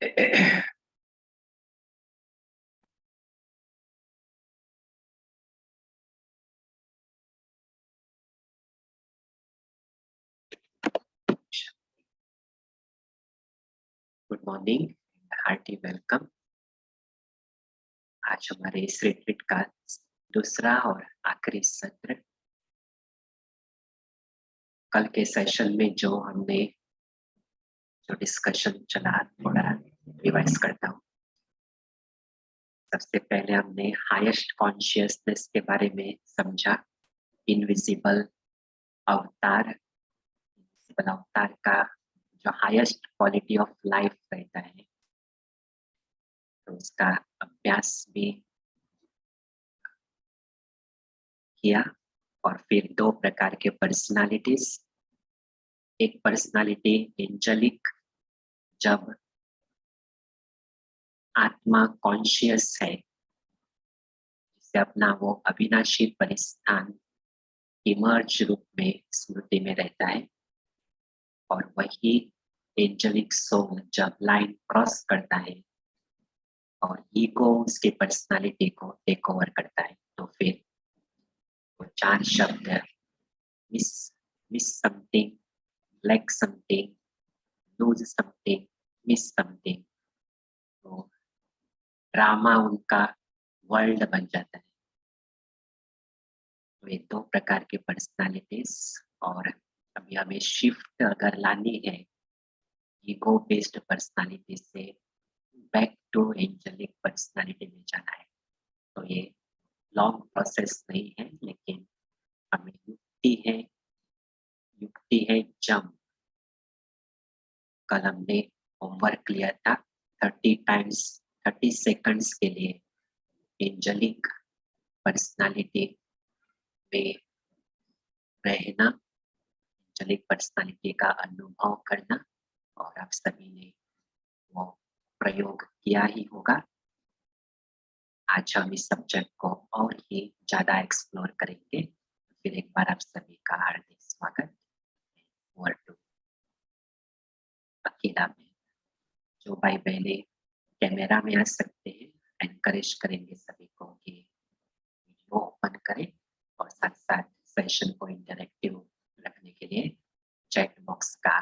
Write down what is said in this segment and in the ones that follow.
Good morning, hearty welcome. आज हमारे इस रिट्रीट का दूसरा और आखिरी सत्र। कल के सेशन में जो डिस्कशन चला, थोड़ा रिवाइज करता हूँ। सबसे पहले हमने हाईएस्ट कॉन्शियसनेस के बारे में समझा। इनविजिबल अवतार का जो हाईएस्ट क्वालिटी ऑफ लाइफ रहता है, तो उसका अभ्यास भी किया। और फिर दो प्रकार के पर्सनालिटीज। एक पर्सनालिटी एंजेलिक, जब आत्मा कॉन्शियस है, जिसे अपना वो अविनाशी परिस्थान इमर्ज रूप में स्मृति में रहता है। और वही एंजेलिक सोल जब लाइन क्रॉस करता है और ईगो उसकी पर्सनालिटी को टेक ओवर करता है, तो फिर वो चार शब्द miss something, lack something, lose something, miss something, तो ड्रामा उनका वर्ल्ड बन जाता है। तो ये दो प्रकार के पर्सनालिटीज। और अभी हमें शिफ्ट अगर लानी है ईगो बेस्ड पर्सनालिटी से बैक टू एंजेलिक पर्सनालिटी में जाना है, तो ये लॉन्ग प्रोसेस नहीं है, लेकिन हमें युक्ति है जंप। कल हमने होमवर्क लिया था 30 सेकंड्स के लिए एंजेलिक पर्सनालिटी में रहना, एंजेलिक पर्सनालिटी का अनुभव करना। और आप सभी ने वो प्रयोग किया ही होगा। आज हम इस सब्जेक्ट को और ही ज्यादा एक्सप्लोर करेंगे। फिर एक बार आप सभी का हार्दिक स्वागत। अकेला में जो भाई बहने कैमरा में आ सकते हैं, एनकरेज करेंगे सभी को कि वीडियो ओपन करें और साथ साथ सेशन को इंटरैक्टिव रखने के लिए चैट बॉक्स का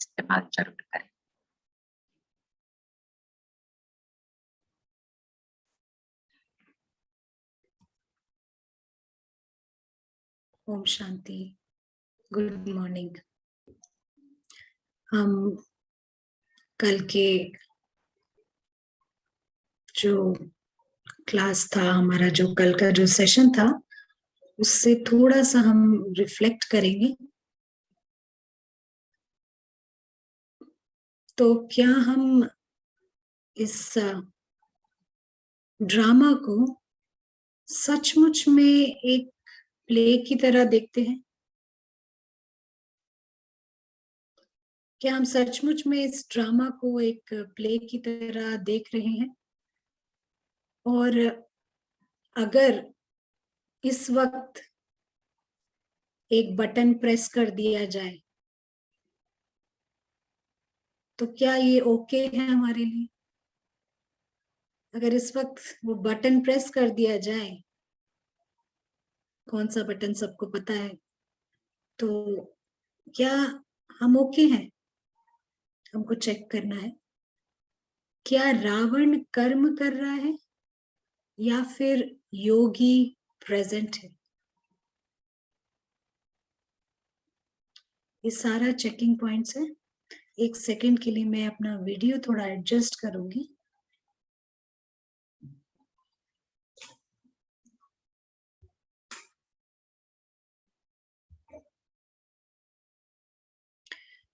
इस्तेमाल जरूर करें। Om Shanti, good morning. हम कल के जो क्लास था, हमारा जो कल का जो सेशन था, उससे थोड़ा सा हम रिफ्लेक्ट करेंगे। तो क्या हम इस ड्रामा को सचमुच में एक प्ले की तरह देखते हैं? क्या हम सचमुच में इस ड्रामा को एक प्ले की तरह देख रहे हैं? और अगर इस वक्त एक बटन प्रेस कर दिया जाए, तो क्या ये ओके है हमारे लिए? अगर इस वक्त वो बटन प्रेस कर दिया जाए, कौन सा बटन सबको पता है, तो क्या हम ओके हैं? हमको चेक करना है, क्या रावण कर्म कर रहा है या फिर योगी प्रेजेंट है? ये सारा चेकिंग पॉइंट्स है। एक सेकंड के लिए मैं अपना वीडियो थोड़ा एडजस्ट करूंगी।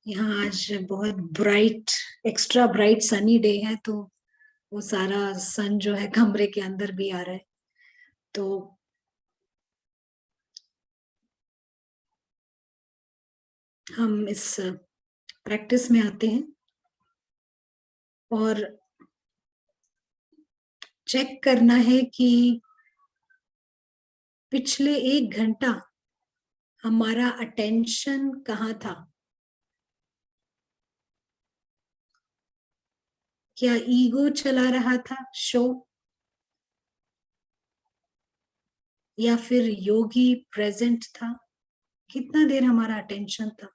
यहाँ आज बहुत bright, extra bright sunny day है, तो वो सारा सन जो है कमरे के अंदर भी आ रहा है। तो हम इस प्रैक्टिस में आते हैं और चेक करना है कि पिछले 1 घंटा हमारा अटेंशन कहाँ था। क्या ईगो चला रहा था शो, या फिर योगी प्रेजेंट था? कितना देर हमारा अटेंशन था?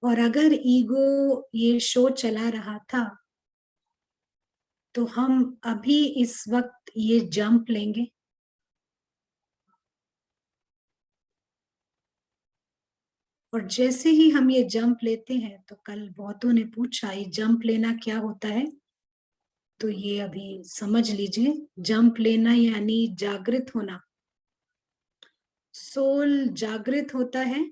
और अगर ईगो ये शो चला रहा था, तो हम अभी इस वक्त ये जंप लेंगे। और जैसे ही हम ये जंप लेते हैं, तो कल बहुतों ने पूछा ये जंप लेना क्या होता है, तो ये अभी समझ लीजिए। जंप लेना यानी जागृत होना। सोल जागृत होता है,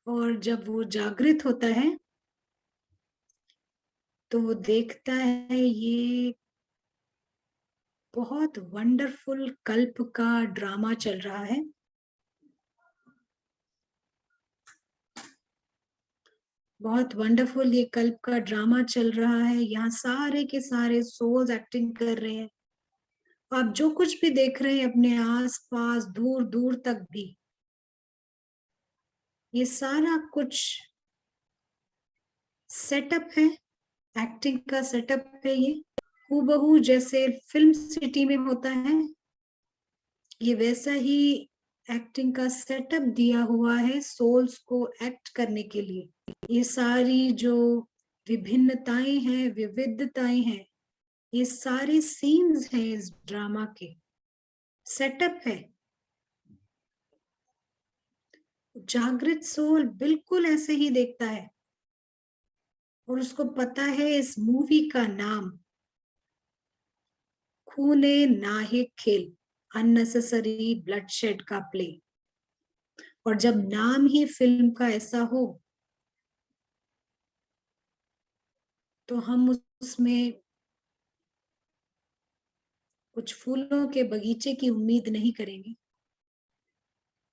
और जब वो जागृत होता है तो वो देखता है ये बहुत वंडरफुल कल्प का ड्रामा चल रहा है। बहुत वंडरफुल ये कल्प का ड्रामा चल रहा है। यहाँ सारे के सारे सोल्स एक्टिंग कर रहे हैं। आप जो कुछ भी देख रहे हैं अपने आस पास दूर दूर तक भी, ये सारा कुछ सेटअप है, एक्टिंग का सेटअप है। ये हूबहू जैसे फिल्म सिटी में होता है, ये वैसा ही एक्टिंग का सेटअप दिया हुआ है सोल्स को एक्ट करने के लिए। ये सारी जो विभिन्नताएं हैं, विविधताएं हैं, ये सारे सीन्स हैं इस ड्रामा के, सेटअप है। जागृत सोल बिल्कुल ऐसे ही देखता है, और उसको पता है इस मूवी का नाम खूने नाहिक खेल, अननेसेसरी ब्लडशेड का प्ले। और जब नाम ही फिल्म का ऐसा हो, तो हम उसमें कुछ फूलों के बगीचे की उम्मीद नहीं करेंगे,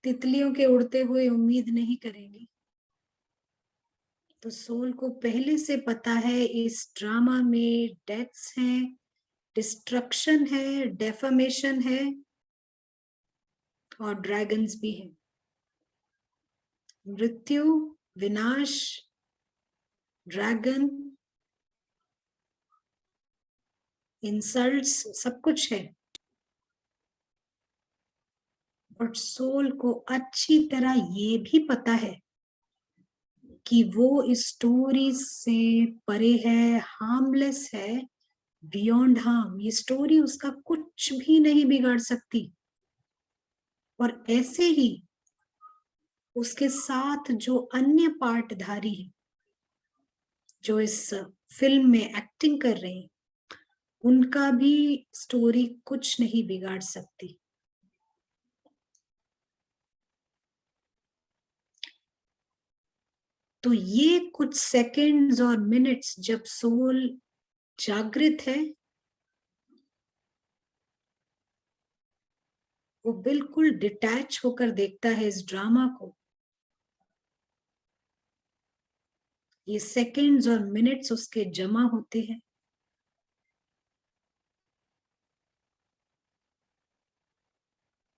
तितलियों के उड़ते हुए उम्मीद नहीं करेंगे। तो सोल को पहले से पता है इस ड्रामा में डेथ्स हैं, डिस्ट्रक्शन है, डेफर्मेशन है, और ड्रैगन्स भी हैं। मृत्यु, विनाश, ड्रैगन, इंसल्ट्स, सब कुछ है। बट सोल को अच्छी तरह ये भी पता है कि वो इस स्टोरी से परे है, हार्मलेस है, बियॉन्ड हार्म। ये स्टोरी उसका कुछ भी नहीं बिगाड़ सकती। और ऐसे ही उसके साथ जो अन्य पार्टधारी है, जो इस फिल्म में एक्टिंग कर रहे हैं, उनका भी स्टोरी कुछ नहीं बिगाड़ सकती। तो ये कुछ सेकंड्स और मिनट्स जब सोल जागृत है, वो बिल्कुल डिटैच होकर देखता है इस ड्रामा को। ये सेकंड्स और मिनट्स उसके जमा होते हैं,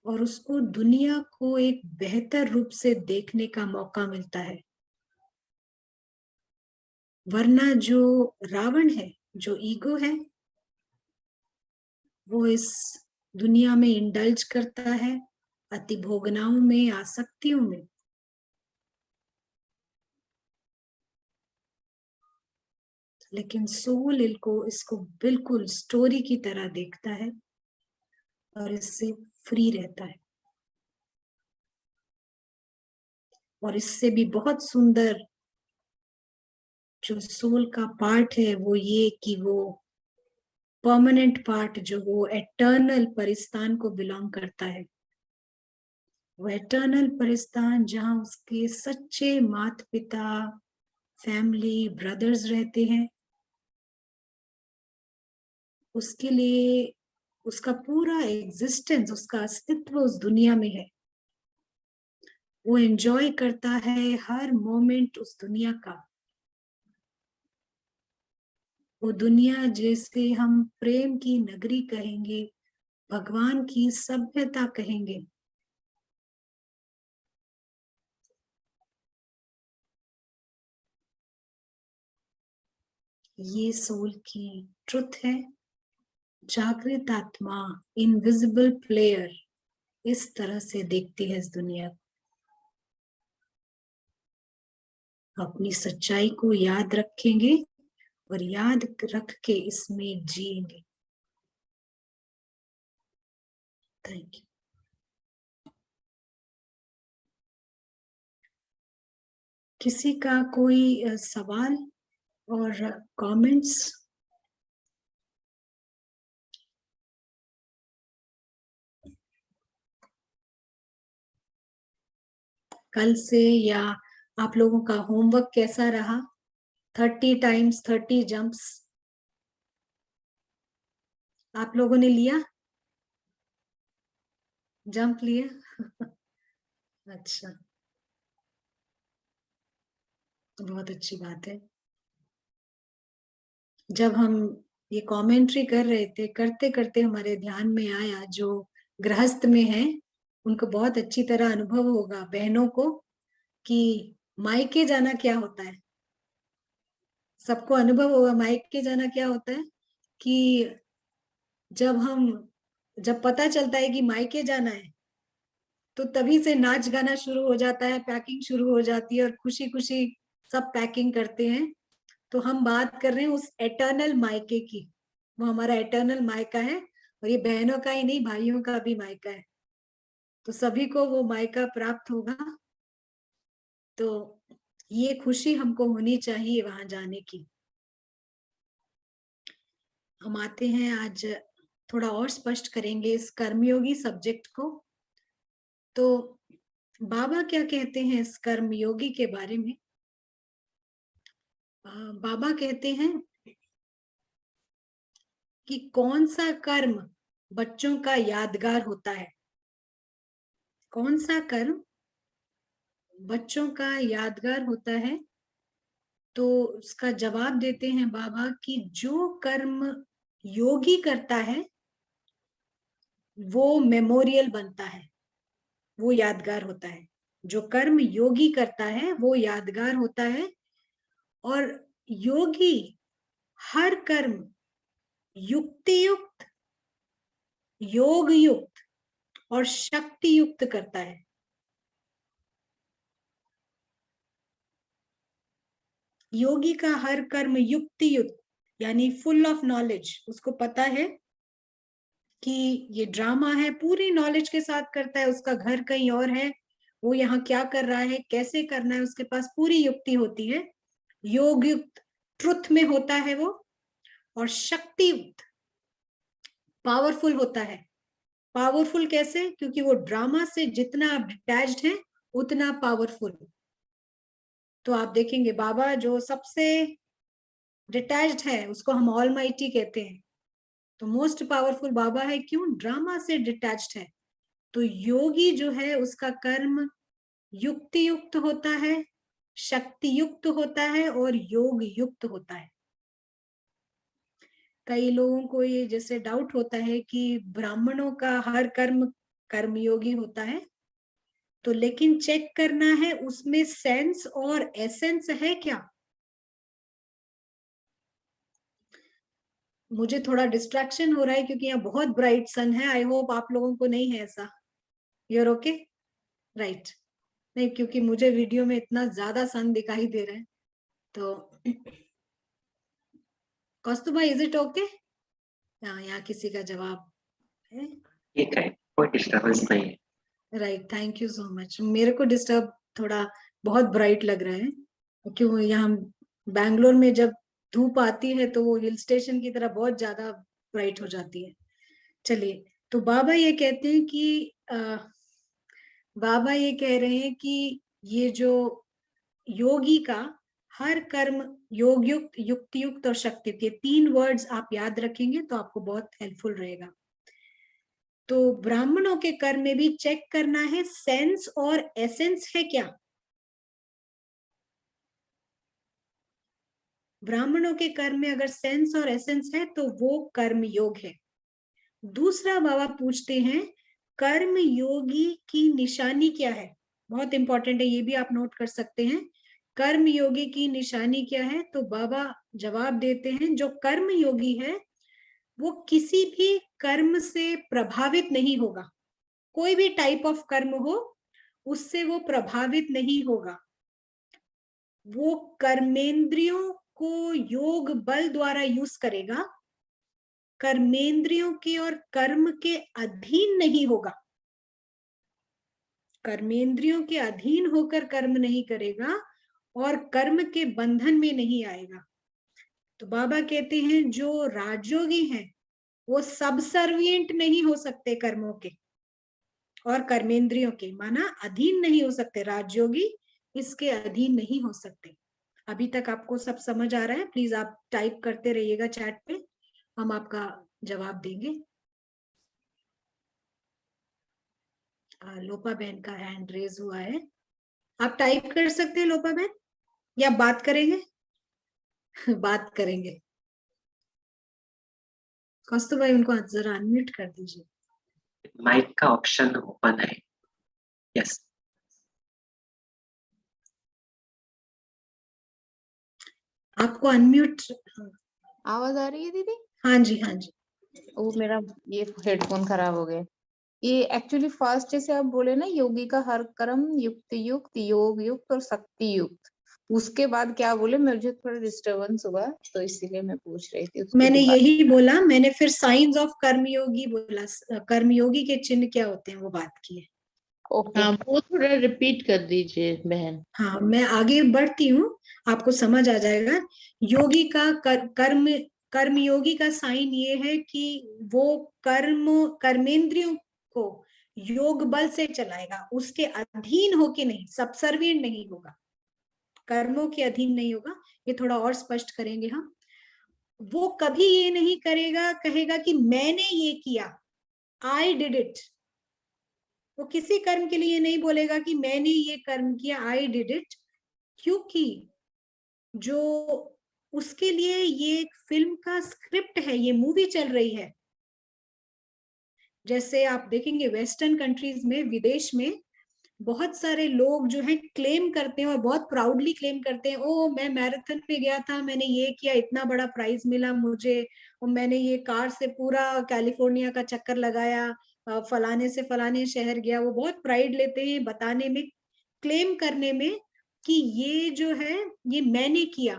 और उसको दुनिया को एक बेहतर रूप से देखने का मौका मिलता है। वरना जो रावण है, जो ईगो है, वो इस दुनिया में इंडल्ज करता है, अति भोगनाओं में, आसक्तियों में। लेकिन सोल इसको बिल्कुल स्टोरी की तरह देखता है, और इससे फ्री रहता है। और इससे भी बहुत सुंदर जो सोल का पार्ट है वो ये कि वो परमानेंट पार्ट, जो वो एटर्नल परिस्तान को बिलोंग करता है। वो एटर्नल परिस्तान जहां उसके सच्चे माता पिता, फैमिली, ब्रदर्स रहते हैं, उसके लिए उसका पूरा एग्जिस्टेंस, उसका अस्तित्व उस दुनिया में है। वो एंजॉय करता है हर मोमेंट उस दुनिया का। वो दुनिया जैसे हम प्रेम की नगरी कहेंगे, भगवान की सभ्यता कहेंगे, ये सोल की ट्रुथ है। जागृत आत्मा, इनविजिबल प्लेयर, इस तरह से देखती है इस दुनिया को। अपनी सच्चाई को याद रखेंगे और याद रख के इसमें जिएंगे। Thank you. किसी का कोई सवाल और कमेंट्स? कल से या आप लोगों का होमवर्क कैसा रहा? 30 टाइम्स 30 जंप्स आप लोगों ने लिया? जंप लिया? अच्छा, बहुत अच्छी बात है। जब हम ये कमेंट्री कर रहे थे, करते करते हमारे ध्यान में आया, जो गृहस्थ में है उनको बहुत अच्छी तरह अनुभव होगा, बहनों को, कि मायके जाना क्या होता है। सबको अनुभव होगा मायके जाना क्या होता है, कि जब पता चलता है कि मायके जाना है, तो तभी से नाच गाना शुरू हो जाता है, पैकिंग शुरू हो जाती है और खुशी खुशी सब पैकिंग करते हैं। तो हम बात कर रहे हैं उस एटर्नल मायके की। वो हमारा एटर्नल मायका है, और ये बहनों का ही नहीं, भाइयों का भी मायका है। तो सभी को वो मायका प्राप्त होगा। तो ये खुशी हमको होनी चाहिए वहां जाने की। हम आते हैं, आज थोड़ा और स्पष्ट करेंगे इस कर्मयोगी सब्जेक्ट को। तो बाबा क्या कहते हैं इस कर्मयोगी के बारे में? बाबा कहते हैं कि कौन सा कर्म बच्चों का यादगार होता है। कौन सा कर्म बच्चों का यादगार होता है? तो उसका जवाब देते हैं बाबा कि जो कर्म योगी करता है वो मेमोरियल बनता है, वो यादगार होता है। जो कर्म योगी करता है वो यादगार होता है। और योगी हर कर्म युक्ति युक्त, योग युक्त और शक्ति युक्त करता है। योगी का हर कर्म युक्ति युक्त, यानी फुल ऑफ नॉलेज। उसको पता है कि ये ड्रामा है, पूरी नॉलेज के साथ करता है। उसका घर कहीं और है, वो यहाँ क्या कर रहा है, कैसे करना है, उसके पास पूरी युक्ति होती है। योग युक्त, ट्रुथ में होता है वो। और शक्ति युक्त, पावरफुल होता है। पावरफुल कैसे? क्योंकि वो ड्रामा से जितना आप डिटैच्ड है उतना पावरफुल। तो आप देखेंगे बाबा जो सबसे डिटैच्ड है उसको हम ऑलमाइटी कहते हैं। तो मोस्ट पावरफुल बाबा है, क्यों? ड्रामा से डिटैच्ड है। तो योगी जो है उसका कर्म युक्ति युक्त होता है, शक्ति युक्त होता है और योग युक्त होता है। कई लोगों को ये जैसे डाउट होता है कि ब्राह्मणों का हर कर्म कर्मयोगी होता है, तो लेकिन चेक करना है उसमें सेंस और एसेंस है क्या। मुझे थोड़ा डिस्ट्रैक्शन हो रहा है क्योंकि यहाँ बहुत ब्राइट सन है। आई होप आप लोगों को नहीं है ऐसा। You're okay? राइट। नहीं, क्योंकि मुझे वीडियो में इतना ज्यादा सन दिखाई दे रहा है। तो कौस्तुभा, इज इट ओके? यहाँ किसी का जवाब है? ठीक है, कोई डिस्टर्बेंस नहीं है। Right, thank you so much. मेरे को डिस्टर्ब थोड़ा बहुत ब्राइट लग रहा है, क्यों यहाँ बैंगलोर में जब धूप आती है तो वो हिल स्टेशन की तरह बहुत ज्यादा ब्राइट हो जाती है। चलिए, तो बाबा ये कहते हैं कि बाबा ये कह रहे हैं कि ये जो योगी का हर कर्म योग युक्त, युक्ति युक्त और शक्ति युक्त, ये 3 वर्ड्स आप याद रखेंगे तो आपको बहुत हेल्पफुल रहेगा। तो ब्राह्मणों के कर्म में भी चेक करना है सेंस और एसेंस है क्या। ब्राह्मणों के कर्म में अगर सेंस और एसेंस है तो वो कर्म योग है। दूसरा बाबा पूछते हैं कर्म योगी की निशानी क्या है। बहुत इंपॉर्टेंट है, ये भी आप नोट कर सकते हैं कर्म योगी की निशानी क्या है? तो बाबा जवाब देते हैं, जो कर्म योगी है वो किसी भी कर्म से प्रभावित नहीं होगा। कोई भी टाइप ऑफ कर्म हो उससे वो प्रभावित नहीं होगा। वो कर्मेंद्रियों को योग बल द्वारा यूज करेगा, कर्मेंद्रियों के और कर्म के अधीन नहीं होगा। कर्मेंद्रियों के अधीन होकर कर्म नहीं करेगा और कर्म के बंधन में नहीं आएगा। तो बाबा कहते हैं जो राजयोगी हैं वो सबसर्विएंट नहीं हो सकते कर्मों के और कर्मेंद्रियों के, माना अधीन नहीं हो सकते। राजयोगी इसके अधीन नहीं हो सकते। अभी तक आपको सब समझ आ रहा है? प्लीज आप टाइप करते रहिएगा चैट पे, हम आपका जवाब देंगे। लोपा बहन का हैंड रेज हुआ है, आप टाइप कर सकते हैं लोपा बहन, या बात करेंगे? बात करेंगे। कौस्तुभ भाई उनको जरा अनम्यूट कर दीजिए। माइक का ऑप्शन ओपन है। यस, आपको अनम्यूट। आवाज आ रही है दीदी? हाँ जी, हाँ जी। वो मेरा ये हेडफोन खराब हो गया। ये एक्चुअली फर्स्ट जैसे आप बोले ना, योगी का हर कर्म युक्त युक्त योग युक्त और शक्ति युक्त, उसके बाद क्या बोले? मुझे थोड़ा डिस्टरबेंस हुआ तो इसीलिए मैं पूछ रही थी। मैंने यही बोला, मैंने फिर साइंस ऑफ कर्मयोगी बोला, कर्मयोगी के चिन्ह क्या होते हैं वो बात की है। ओके, हाँ, वो थोड़ा रिपीट कर दीजिए बहन। हाँ, मैं आगे बढ़ती हूँ, आपको समझ आ जाएगा। योगी का कर्मयोगी का साइन ये है कि वो कर्मेंद्रियों को योग बल से चलाएगा, उसके अधीन होके नहीं, सबसर्विएंट नहीं होगा, कर्मों के अधीन नहीं होगा। ये थोड़ा और स्पष्ट करेंगे हम। वो कभी ये नहीं करेगा, कहेगा कि मैंने ये किया, आई डिड इट। वो किसी कर्म के लिए नहीं बोलेगा कि मैंने ये कर्म किया, आई डिड इट, क्योंकि जो उसके लिए ये एक फिल्म का स्क्रिप्ट है, ये मूवी चल रही है। जैसे आप देखेंगे वेस्टर्न कंट्रीज में, विदेश में बहुत सारे लोग जो है क्लेम करते हैं और बहुत प्राउडली क्लेम करते हैं, ओ मैं मैराथन में गया था, मैंने ये किया, इतना बड़ा प्राइज मिला मुझे, और मैंने ये कार से पूरा कैलिफोर्निया का चक्कर लगाया, फलाने से फलाने शहर गया। वो बहुत प्राइड लेते हैं बताने में, क्लेम करने में कि ये जो है ये मैंने किया।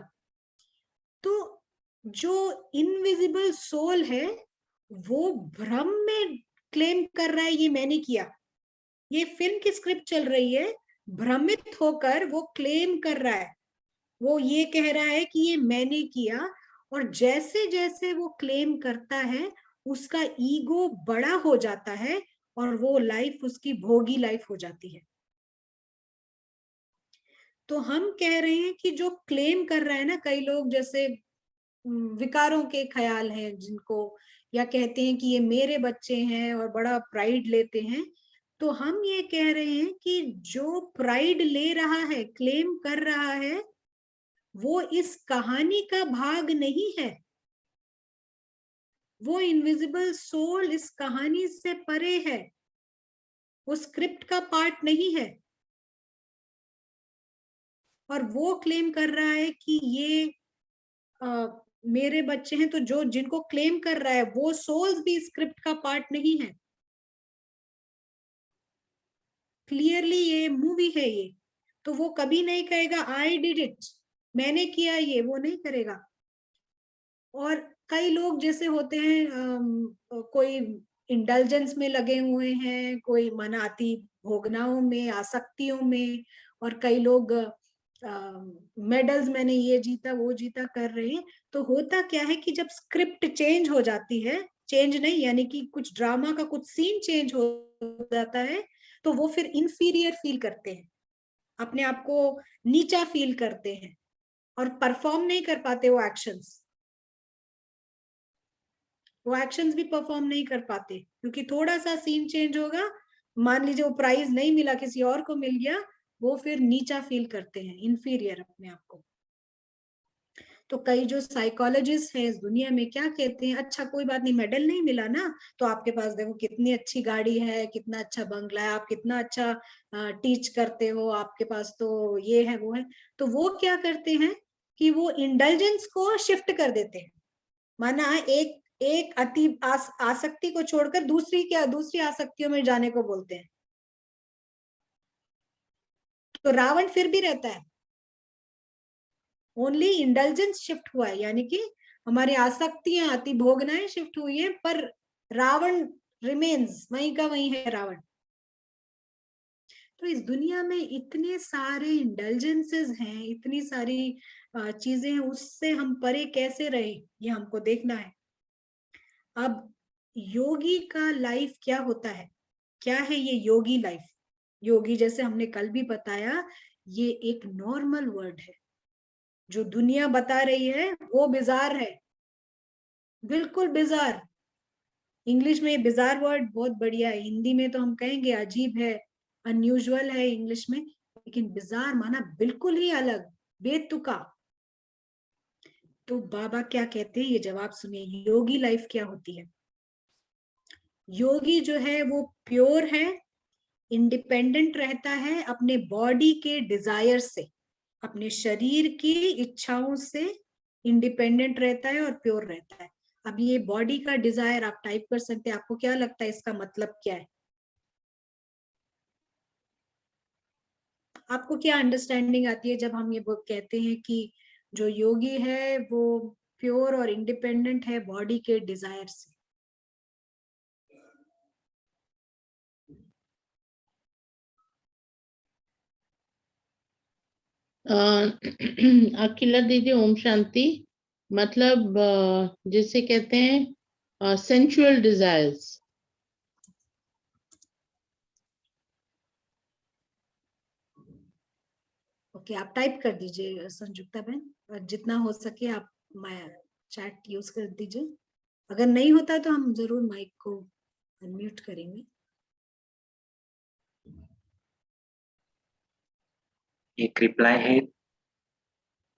तो जो इनविजिबल सोल है वो भ्रम में क्लेम कर रहा है ये मैंने किया। ये फिल्म की स्क्रिप्ट चल रही है, भ्रमित होकर वो क्लेम कर रहा है, वो ये कह रहा है कि ये मैंने किया। और जैसे जैसे वो क्लेम करता है उसका ईगो बड़ा हो जाता है और वो लाइफ उसकी भोगी लाइफ हो जाती है। तो हम कह रहे हैं कि जो क्लेम कर रहा है ना, कई लोग जैसे विकारों के ख्याल हैं जिनको, या कहते हैं कि ये मेरे बच्चे हैं और बड़ा प्राइड लेते हैं, तो हम ये कह रहे हैं कि जो प्राइड ले रहा है, क्लेम कर रहा है, वो इस कहानी का भाग नहीं है। वो इनविजिबल सोल इस कहानी से परे है, वो स्क्रिप्ट का पार्ट नहीं है। और वो क्लेम कर रहा है कि ये मेरे बच्चे हैं, तो जो जिनको क्लेम कर रहा है वो सोल्स भी स्क्रिप्ट का पार्ट नहीं है। क्लियरली ये मूवी है ये। तो वो कभी नहीं कहेगा आई डिड इट, मैंने किया, ये वो नहीं करेगा। और कई लोग जैसे होते हैं कोई इंडल्जेंस में लगे हुए हैं, कोई मनाती भोगनाओं में, आसक्तियों में, और कई लोग मेडल्स मैंने ये जीता वो जीता कर रहे हैं। तो होता क्या है कि जब स्क्रिप्ट चेंज हो जाती है, चेंज नहीं यानी कि कुछ ड्रामा का कुछ सीन चेंज हो जाता है, तो वो फिर इंफीरियर फील करते हैं, अपने आप को नीचा फील करते हैं और परफॉर्म नहीं कर पाते वो एक्शंस भी परफॉर्म नहीं कर पाते, क्योंकि थोड़ा सा सीन चेंज होगा, मान लीजिए वो प्राइज नहीं मिला, किसी और को मिल गया, वो फिर नीचा फील करते हैं, इंफीरियर अपने आप को। तो कई जो साइकोलॉजिस्ट हैं इस दुनिया में क्या कहते हैं, अच्छा कोई बात नहीं, मेडल नहीं मिला ना, तो आपके पास देखो कितनी अच्छी गाड़ी है, कितना अच्छा बंगला है, आप कितना अच्छा टीच करते हो, आपके पास तो ये है वो है। तो वो क्या करते हैं कि वो इंडल्जेंस को शिफ्ट कर देते हैं। माना एक एक आसक्ति को छोड़कर दूसरी आसक्तियों में जाने को बोलते हैं। तो रावण फिर भी रहता है, ओनली इंडल्जेंस शिफ्ट हुआ है, यानी कि हमारी आसक्तियां अति भोगनाएं शिफ्ट हुई है, पर रावण रिमेन्स वहीं का वहीं है रावण। तो इस दुनिया में इतने सारे इंडल्जेंसेस हैं, इतनी सारी चीजें हैं, उससे हम परे कैसे रहे ये हमको देखना है। अब योगी का लाइफ क्या होता है, क्या है ये योगी लाइफ? योगी जैसे हमने कल भी बताया, ये एक नॉर्मल वर्ड है। जो दुनिया बता रही है वो बिजार है, बिल्कुल बिजार। इंग्लिश में बिजार वर्ड बहुत बढ़िया है, हिंदी में तो हम कहेंगे अजीब है, अनयूजुअल है इंग्लिश में, लेकिन बिजार माना बिल्कुल ही अलग, बेतुका। तो बाबा क्या कहते हैं ये जवाब सुनिए, योगी लाइफ क्या होती है। योगी जो है वो प्योर है, इंडिपेंडेंट रहता है अपने बॉडी के डिजायर से, अपने शरीर की इच्छाओं से इंडिपेंडेंट रहता है और प्योर रहता है। अब ये बॉडी का डिजायर आप टाइप कर सकते हैं, आपको क्या लगता है इसका मतलब क्या है? आपको क्या अंडरस्टैंडिंग आती है जब हम ये कहते हैं कि जो योगी है वो प्योर और इंडिपेंडेंट है बॉडी के डिजायर से? अकेला दीदी, ओम शांति। मतलब जिसे कहते हैं सेंसुअल डिजायर्स। ओके, आप टाइप कर दीजिए संजुक्ता बहन, और जितना हो सके आप चैट यूज कर दीजिए। अगर नहीं होता तो हम जरूर माइक को अनम्यूट करेंगे। एक रिप्लाई है,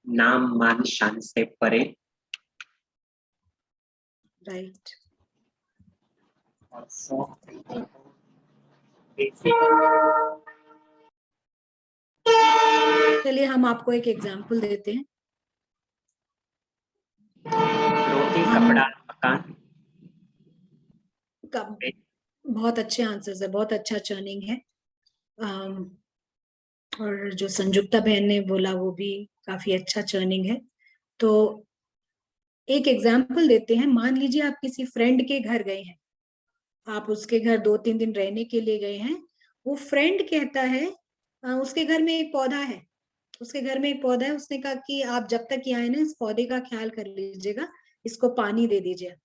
नाम मान शान से परे। राइट। चलिए हम आपको एक एग्जांपल देते हैं। रोटी हम कपड़ा मकान। बहुत अच्छे आंसर्स है, बहुत अच्छा चर्निंग है। और जो संजुक्ता बहन ने बोला वो भी काफी अच्छा चर्निंग है। तो एक एग्जांपल देते हैं। मान लीजिए आप किसी फ्रेंड के घर गए हैं, आप उसके घर 2-3 दिन रहने के लिए गए हैं। वो फ्रेंड कहता है उसके घर में एक पौधा है, उसके घर में एक पौधा है, उसने कहा कि आप जब तक यहाँ आए ना इस पौधे का ख्याल कर लीजिएगा, इसको पानी दे दीजिए।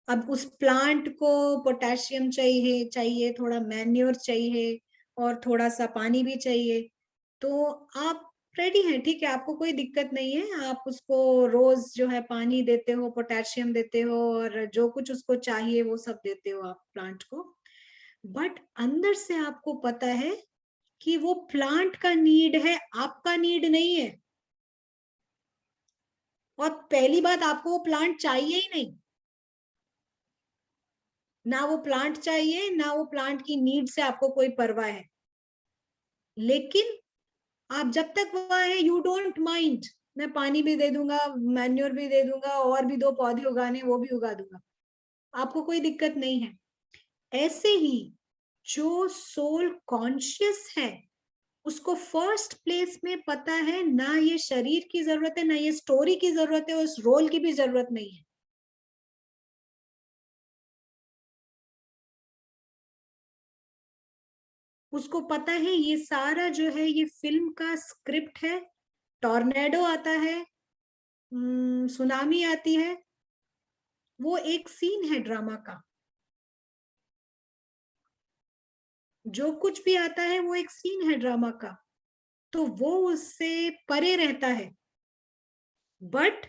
अब उस प्लांट को पोटेशियम चाहिए चाहिए, थोड़ा मैन्योर चाहिए और थोड़ा सा पानी भी चाहिए। तो आप रेडी हैं, ठीक है, आपको कोई दिक्कत नहीं है, आप उसको रोज जो है पानी देते हो, पोटेशियम देते हो और जो कुछ उसको चाहिए वो सब देते हो आप प्लांट को। बट अंदर से आपको पता है कि वो प्लांट का नीड है, आपका नीड नहीं है। और पहली बात, आपको वो प्लांट चाहिए ही नहीं, ना वो प्लांट चाहिए, ना वो प्लांट की नीड से आपको कोई परवाह है। लेकिन आप जब तक वहां है यू डोंट माइंड, मैं पानी भी दे दूंगा, मैन्योर भी दे दूंगा, और भी 2 पौधे उगाने वो भी उगा दूंगा, आपको कोई दिक्कत नहीं है। ऐसे ही जो सोल कॉन्शियस है उसको फर्स्ट प्लेस में पता है ना ये शरीर की जरूरत है, ना ये स्टोरी की जरूरत है, और उस रोल की भी जरूरत नहीं है। उसको पता है ये सारा जो है ये फिल्म का स्क्रिप्ट है। टॉर्नेडो आता है, सुनामी आती है, वो एक सीन है ड्रामा का। जो कुछ भी आता है वो एक सीन है ड्रामा का, तो वो उससे परे रहता है। बट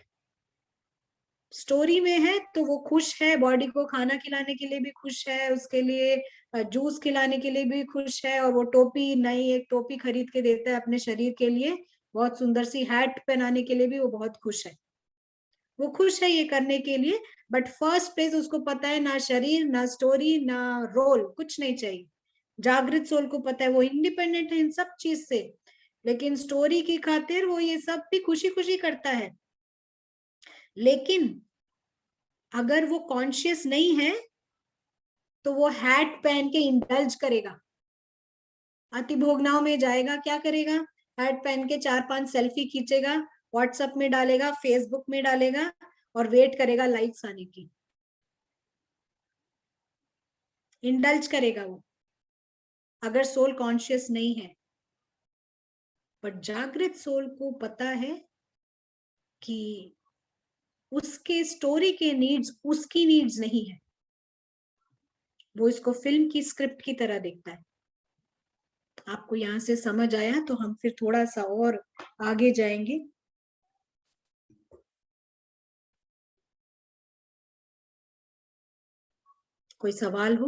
स्टोरी में है तो वो खुश है, बॉडी को खाना खिलाने के लिए भी खुश है, उसके लिए जूस खिलाने के लिए भी खुश है, और वो टोपी, नई एक टोपी खरीद के देता है अपने शरीर के लिए, बहुत सुंदर सी हैट पहनाने के लिए भी वो बहुत खुश है। वो खुश है ये करने के लिए, बट फर्स्ट प्लेस उसको पता है ना शरीर, ना स्टोरी, ना रोल, कुछ नहीं चाहिए। जागृत सोल को पता है वो इंडिपेंडेंट है इन सब चीज से, लेकिन स्टोरी की खातिर वो ये सब भी खुशी खुशी करता है। लेकिन अगर वो कॉन्शियस नहीं है तो वो हैट पहन के इंडल्ज करेगा, अति भोगनाओं में जाएगा। क्या करेगा? हैट पहन के 4-5 सेल्फी खींचेगा, व्हाट्सएप में डालेगा, फेसबुक में डालेगा और वेट करेगा लाइक्स आने की। इंडल्ज करेगा वो, अगर सोल कॉन्शियस नहीं है। बट जागृत सोल को पता है कि उसके स्टोरी के नीड्स उसकी नीड्स नहीं है, वो इसको फिल्म की स्क्रिप्ट की तरह देखता है। आपको यहां से समझ आया तो हम फिर थोड़ा सा और आगे जाएंगे। कोई सवाल हो?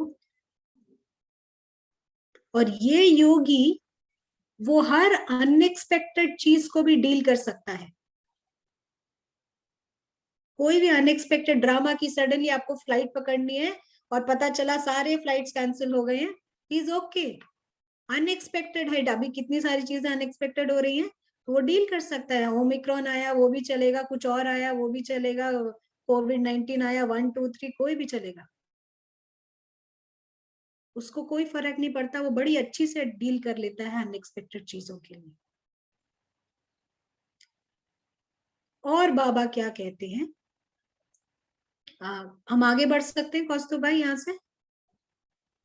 और ये योगी वो हर अनएक्सपेक्टेड चीज को भी डील कर सकता है। कोई भी अनएक्सपेक्टेड ड्रामा की सडनली आपको फ्लाइट पकड़नी है और पता चला सारे फ्लाइट्स कैंसिल हो गए हैं, इज ओके, अनएक्सपेक्टेड है। अभी कितनी सारी चीजें अनएक्सपेक्टेड हो रही हैं, तो वो डील कर सकता है। ओमिक्रॉन आया वो भी चलेगा, कुछ और आया वो भी चलेगा, कोविड-19 आया, 1 2 3 कोई भी चलेगा, उसको कोई फर्क नहीं पड़ता। वो बड़ी अच्छी से डील कर लेता है अनएक्सपेक्टेड चीजों के लिए। और बाबा क्या कहते हैं? हम आगे बढ़ सकते हैं कौस्तुभ भाई यहाँ से?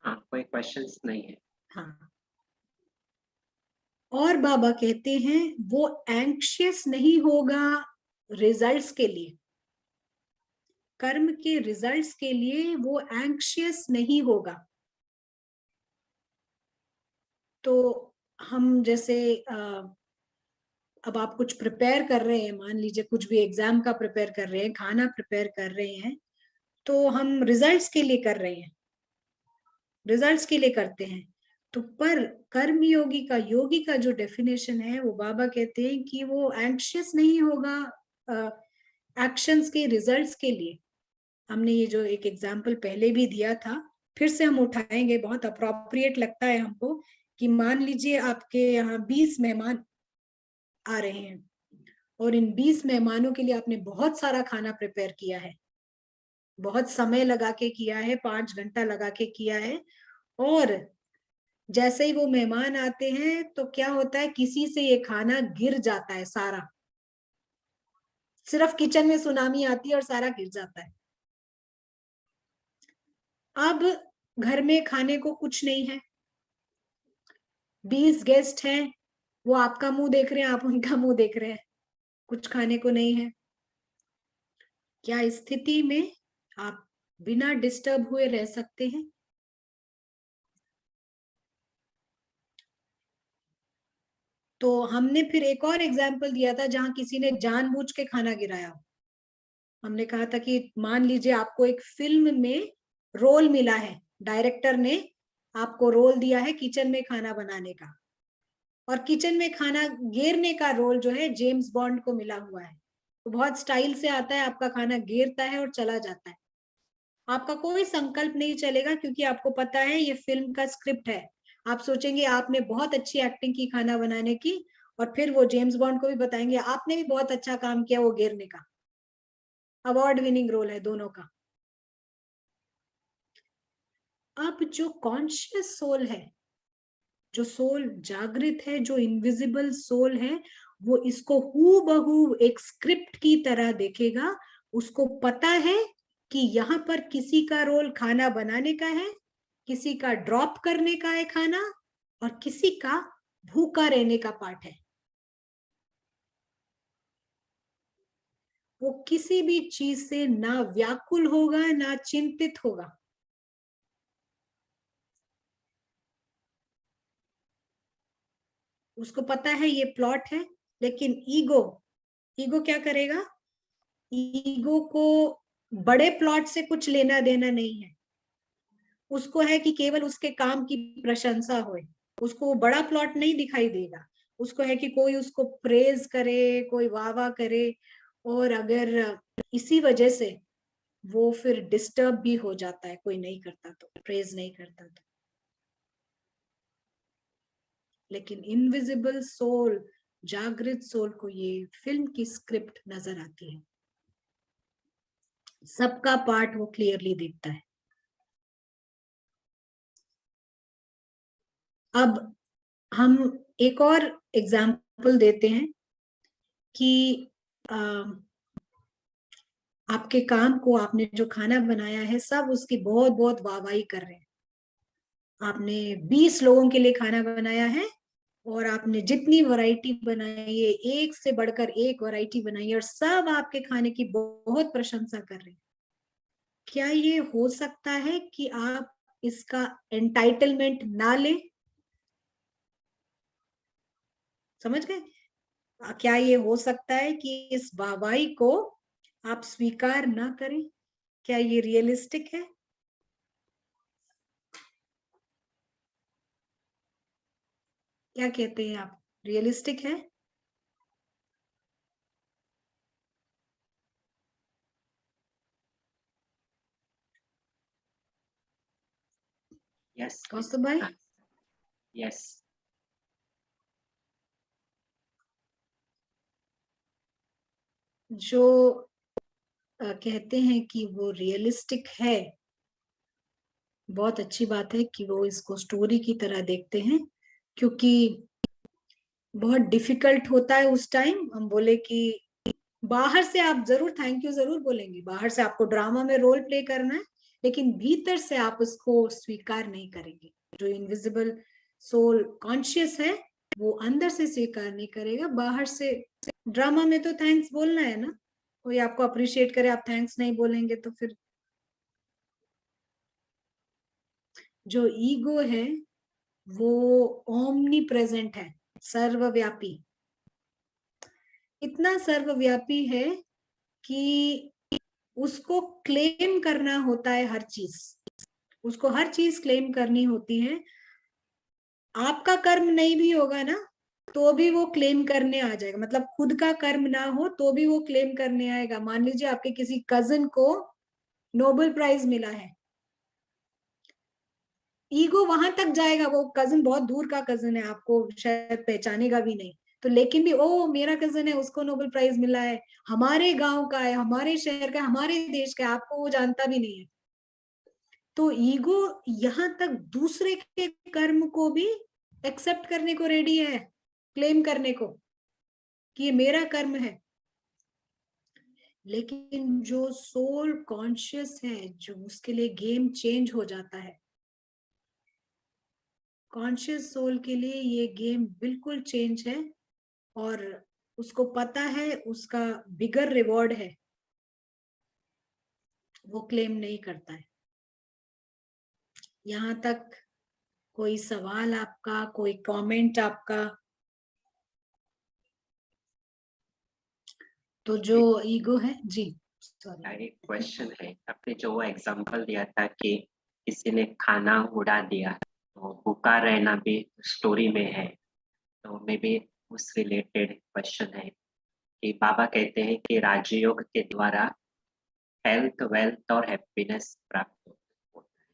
हाँ, कोई क्वेश्चंस नहीं है। हाँ। और बाबा कहते हैं वो एंक्शियस नहीं होगा रिजल्ट्स के लिए, कर्म के रिजल्ट्स के लिए वो एंक्शियस नहीं होगा। तो हम जैसे अब आप कुछ प्रिपेयर कर रहे हैं, मान लीजिए कुछ भी एग्जाम का प्रिपेयर कर रहे हैं, खाना प्रिपेयर कर रहे हैं, तो हम रिजल्ट्स के लिए कर रहे हैं, रिजल्ट्स के लिए करते हैं। तो पर कर्म योगी का जो डेफिनेशन है, वो बाबा कहते हैं कि वो एंक्शियस नहीं होगा एक्शंस के रिजल्ट्स के लिए। हमने ये जो एक एग्जाम्पल पहले भी दिया था, फिर से हम उठाएंगे, बहुत अप्रोप्रिएट लगता है हमको, कि मान लीजिए आपके यहाँ 20 मेहमान आ रहे हैं और इन 20 मेहमानों के लिए आपने बहुत सारा खाना प्रिपेयर किया है, बहुत समय लगा के किया है, 5 घंटा लगा के किया है, और जैसे ही वो मेहमान आते हैं तो क्या होता है, किसी से ये खाना गिर जाता है सारा, सिर्फ किचन में सुनामी आती है और सारा गिर जाता है। अब घर में खाने को कुछ नहीं है, 20 गेस्ट हैं, वो आपका मुंह देख रहे हैं, आप उनका मुंह देख रहे हैं, कुछ खाने को नहीं है। क्या इस स्थिति में आप बिना डिस्टर्ब हुए रह सकते हैं? तो हमने फिर एक और एग्जाम्पल दिया था जहां किसी ने जानबूझ के खाना गिराया। हमने कहा था कि मान लीजिए आपको एक फिल्म में रोल मिला है, डायरेक्टर ने आपको रोल दिया है किचन में खाना बनाने का, और किचन में खाना गिरने का रोल जो है जेम्स बॉन्ड को मिला हुआ है। तो बहुत स्टाइल से आता है, आपका खाना गिरता है और चला जाता है। आपका कोई संकल्प नहीं चलेगा क्योंकि आपको पता है ये फिल्म का स्क्रिप्ट है। आप सोचेंगे आपने बहुत अच्छी एक्टिंग की खाना बनाने की, और फिर वो जेम्स बॉन्ड को भी बताएंगे आपने भी बहुत अच्छा काम किया वो गिरने का। अवार्ड विनिंग रोल है दोनों का। अब जो कॉन्शियस सोल है, जो सोल जागृत है, जो इनविजिबल सोल है, वो इसको हूबहू एक स्क्रिप्ट की तरह देखेगा। उसको पता है कि यहाँ पर किसी का रोल खाना बनाने का है, किसी का ड्रॉप करने का है खाना, और किसी का भूखा रहने का पार्ट है। वो किसी भी चीज से ना व्याकुल होगा ना चिंतित होगा। उसको पता है ये प्लॉट है, लेकिन ईगो क्या करेगा? ईगो को बड़े प्लॉट से कुछ लेना देना नहीं है। उसको है कि केवल उसके काम की प्रशंसा होए, उसको बड़ा प्लॉट नहीं दिखाई देगा। उसको है कि कोई उसको प्रेज करे, कोई वाह वाह करे, और अगर इसी वजह से वो फिर डिस्टर्ब भी हो जाता है, कोई नहीं करता तो, प्रेज नहीं करता तो। लेकिन इनविजिबल सोल, जागृत सोल को ये फिल्म की स्क्रिप्ट नजर आती है, सबका पार्ट वो क्लियरली देखता है। अब हम एक और एग्जाम्पल देते हैं कि आपके काम को, आपने जो खाना बनाया है, सब उसकी बहुत बहुत वाहवाही कर रहे हैं। आपने 20 लोगों के लिए खाना बनाया है और आपने जितनी वैरायटी बनाई है, एक से बढ़कर एक वैरायटी बनाई है और सब आपके खाने की बहुत प्रशंसा कर रहे हैं। क्या ये हो सकता है कि आप इसका एंटाइटलमेंट ना लें? समझ गए? क्या ये हो सकता है कि इस वाहवाही को आप स्वीकार ना करें? क्या ये रियलिस्टिक है? क्या कहते हैं आप, रियलिस्टिक है? Yes. कौस्तुभ भाई? Yes. जो कहते हैं कि वो रियलिस्टिक है, बहुत अच्छी बात है कि वो इसको स्टोरी की तरह देखते हैं, क्योंकि बहुत डिफिकल्ट होता है उस टाइम। हम बोले कि बाहर से आप जरूर थैंक यू जरूर बोलेंगे, बाहर से आपको ड्रामा में रोल प्ले करना है, लेकिन भीतर से आप उसको स्वीकार नहीं करेंगे। जो इनविजिबल सोल कॉन्शियस है वो अंदर से स्वीकार नहीं करेगा, बाहर से। ड्रामा में तो थैंक्स बोलना है ना, कोई आपको अप्रिशिएट करे, आप थैंक्स नहीं बोलेंगे तो फिर। जो ईगो है वो ओमनी प्रेजेंट है, सर्वव्यापी। इतना सर्वव्यापी है कि उसको क्लेम करना होता है हर चीज, उसको हर चीज क्लेम करनी होती है। आपका कर्म नहीं भी होगा ना तो भी वो क्लेम करने आ जाएगा, मतलब खुद का कर्म ना हो तो भी वो क्लेम करने आएगा। मान लीजिए आपके किसी कजिन को नोबेल प्राइज मिला है, ईगो वहां तक जाएगा, वो कजिन बहुत दूर का कजिन है, आपको शायद पहचानेगा भी नहीं, तो लेकिन भी ओ मेरा कजिन है, उसको नोबेल प्राइज मिला है, हमारे गांव का है, हमारे शहर का, हमारे देश का है, आपको वो जानता भी नहीं है। तो ईगो यहां तक दूसरे के कर्म को भी एक्सेप्ट करने को रेडी है, क्लेम करने को कि ये मेरा कर्म है। लेकिन जो सोल कॉन्शियस है, जो उसके लिए गेम चेंज हो जाता है, कॉन्शियस सोल के लिए ये गेम बिल्कुल चेंज है, और उसको पता है उसका बिगर रिवॉर्ड है, वो क्लेम नहीं करता है। यहां तक कोई सवाल आपका, कोई कमेंट आपका? तो जो ईगो है जी, सॉरी, एक क्वेश्चन है, आपने जो वो एग्जांपल दिया था कि किसी ने खाना उड़ा दिया, तो भूखा रहना भी स्टोरी में है, तो मे बी उस रिलेटेड क्वेश्चन है कि बाबा कहते हैं कि राजयोग के द्वारा हेल्थ, वेल्थ और हैप्पीनेस प्राप्त होता है,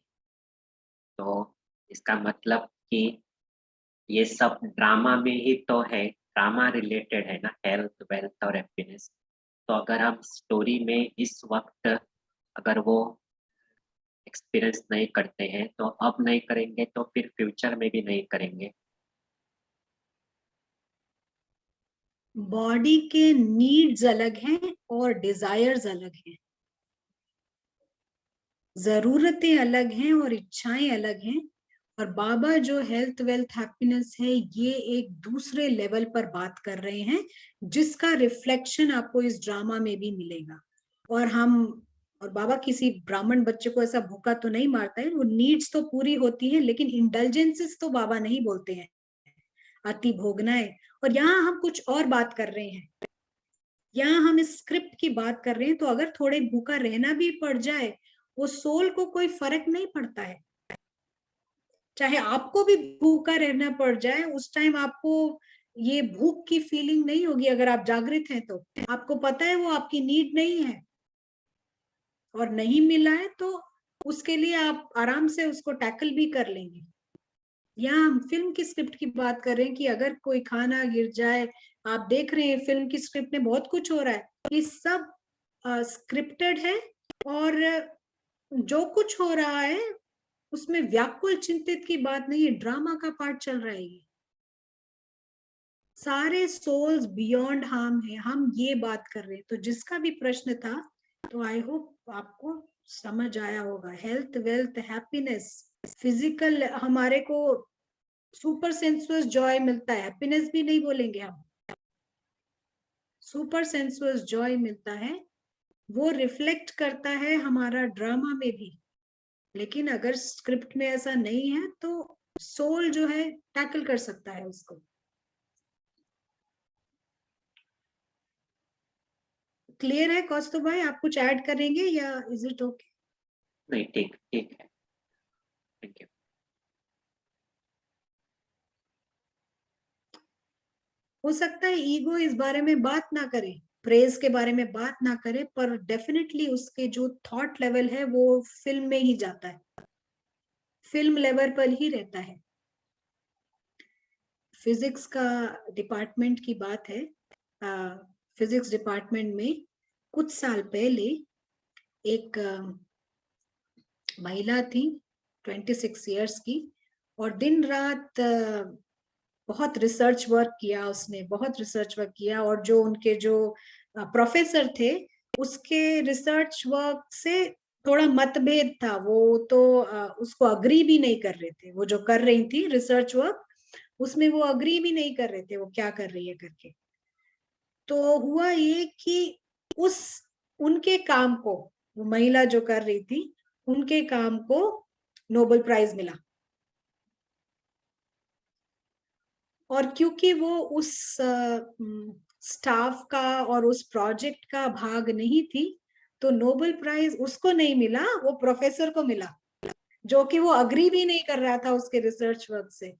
तो इसका मतलब कि ये सब ड्रामा में ही तो है, ड्रामा रिलेटेड है ना, हेल्थ, वेल्थ और हैप्पीनेस। तो अगर हम स्टोरी में इस वक्त अगर वो एक्सपीरियंस नहीं करते हैं तो अब नहीं करेंगे तो फिर फ्यूचर में भी नहीं करेंगे। बॉडी के नीड्स अलग हैं और डिजायर्स अलग हैं, जरूरतें अलग हैं और इच्छाएं अलग हैं। और बाबा जो हेल्थ, वेल्थ, हैप्पीनेस है, ये एक दूसरे लेवल पर बात कर रहे हैं, जिसका रिफ्लेक्शन आपको इस ड्रामा में भी मिलेगा। और बाबा किसी ब्राह्मण बच्चे को ऐसा भूखा तो नहीं मारता है, वो नीड्स तो पूरी होती है, लेकिन इंडल्जेंसेस तो बाबा नहीं बोलते हैं, अति भोगना है। और यहाँ हम कुछ और बात कर रहे हैं, यहाँ हम इस स्क्रिप्ट की बात कर रहे हैं, तो अगर थोड़े भूखा रहना भी पड़ जाए, वो सोल को कोई फर्क नहीं पड़ता है। चाहे आपको भी भूखा रहना पड़ जाए, उस टाइम आपको ये भूख की फीलिंग नहीं होगी अगर आप जागृत हैं तो। आपको पता है वो आपकी नीड नहीं है और नहीं मिला है तो उसके लिए आप आराम से उसको टैकल भी कर लेंगे। यहाँ हम फिल्म की स्क्रिप्ट की बात कर रहे हैं कि अगर कोई खाना गिर जाए, आप देख रहे हैं फिल्म की स्क्रिप्ट में बहुत कुछ हो रहा है, ये सब स्क्रिप्टेड है और जो कुछ हो रहा है उसमें व्याकुल चिंतित की बात नहीं है, ड्रामा का पार्ट चल रहा है। ये सारे सोल्स बियॉन्ड हार्म है, हम ये बात कर रहे हैं। तो जिसका भी प्रश्न था, तो आई होप आपको समझ आया होगा। हेल्थ, वेल्थ, हैप्पीनेस, फिजिकल, हमारे को सुपर सेंसुअस जॉय मिलता है, हैप्पीनेस भी नहीं बोलेंगे हम, सुपर सेंसुअस जॉय मिलता है, वो रिफ्लेक्ट करता है हमारा ड्रामा में भी। लेकिन अगर स्क्रिप्ट में ऐसा नहीं है तो सोल जो है टैकल कर सकता है उसको। क्लियर है कौस्तुभ भाई? आप कुछ ऐड करेंगे या इज इट ओके? नहीं, ठीक ठीक है, थैंक यू। हो सकता है ईगो इस बारे में बात ना करे, प्रेज के बारे में बात ना करे, पर डेफिनेटली उसके जो थॉट लेवल है वो फिल्म में ही जाता है, फिल्म लेवल पर ही रहता है। फिजिक्स का डिपार्टमेंट की बात है, फिजिक्स डिपार्टमेंट में कुछ साल पहले एक महिला थी 26 इयर्स की, और दिन रात बहुत रिसर्च वर्क किया उसने, बहुत रिसर्च वर्क किया, और जो उनके जो प्रोफेसर थे उसके रिसर्च वर्क से थोड़ा मतभेद था, वो तो उसको अग्री भी नहीं कर रहे थे, वो जो कर रही थी रिसर्च वर्क उसमें वो अग्री भी नहीं कर रहे थे वो क्या कर रही है करके। तो हुआ ये कि उस उनके काम को, वो महिला जो कर रही थी उनके काम को नोबेल प्राइज मिला, और क्योंकि वो उस स्टाफ का और उस प्रोजेक्ट का भाग नहीं थी तो नोबेल प्राइज उसको नहीं मिला, वो प्रोफेसर को मिला, जो कि वो अग्री भी नहीं कर रहा था उसके रिसर्च वर्क से।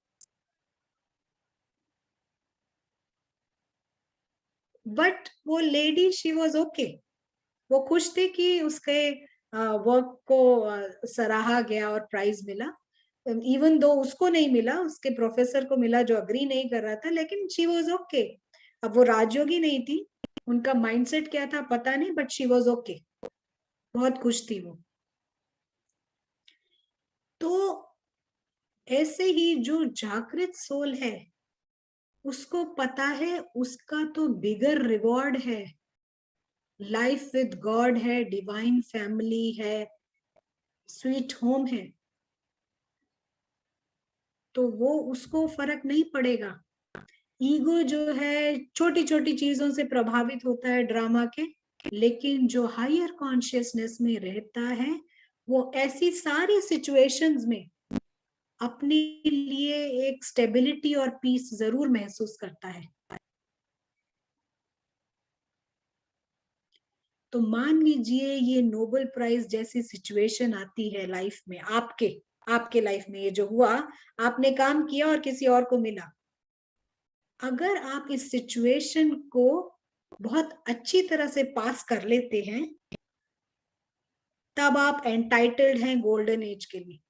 बट वो लेडी शी वाज ओके, वो खुश थी कि उसके वर्क को सराहा गया और प्राइज मिला, इवन दो उसको नहीं मिला, उसके प्रोफेसर को मिला जो अग्री नहीं कर रहा था, लेकिन शी वाज ओके। अब वो राजयोगी नहीं थी, उनका माइंडसेट क्या था पता नहीं, बट शी वाज ओके, बहुत खुश थी वो। तो ऐसे ही जो जागृत सोल है उसको पता है उसका तो बिगर रिवॉर्ड है, लाइफ विद गॉड है, डिवाइन फैमिली है, स्वीट होम है, तो वो उसको फर्क नहीं पड़ेगा। ईगो जो है छोटी छोटी चीजों से प्रभावित होता है ड्रामा के, लेकिन जो हायर कॉन्शियसनेस में रहता है वो ऐसी सारी सिचुएशंस में अपने लिए एक स्टेबिलिटी और पीस जरूर महसूस करता है। तो मान लीजिए ये नोबेल प्राइज जैसी सिचुएशन आती है लाइफ में, आपके लाइफ में ये जो हुआ, आपने काम किया और किसी और को मिला, अगर आप इस सिचुएशन को बहुत अच्छी तरह से पास कर लेते हैं तब आप एंटाइटल्ड हैं गोल्डन एज के लिए,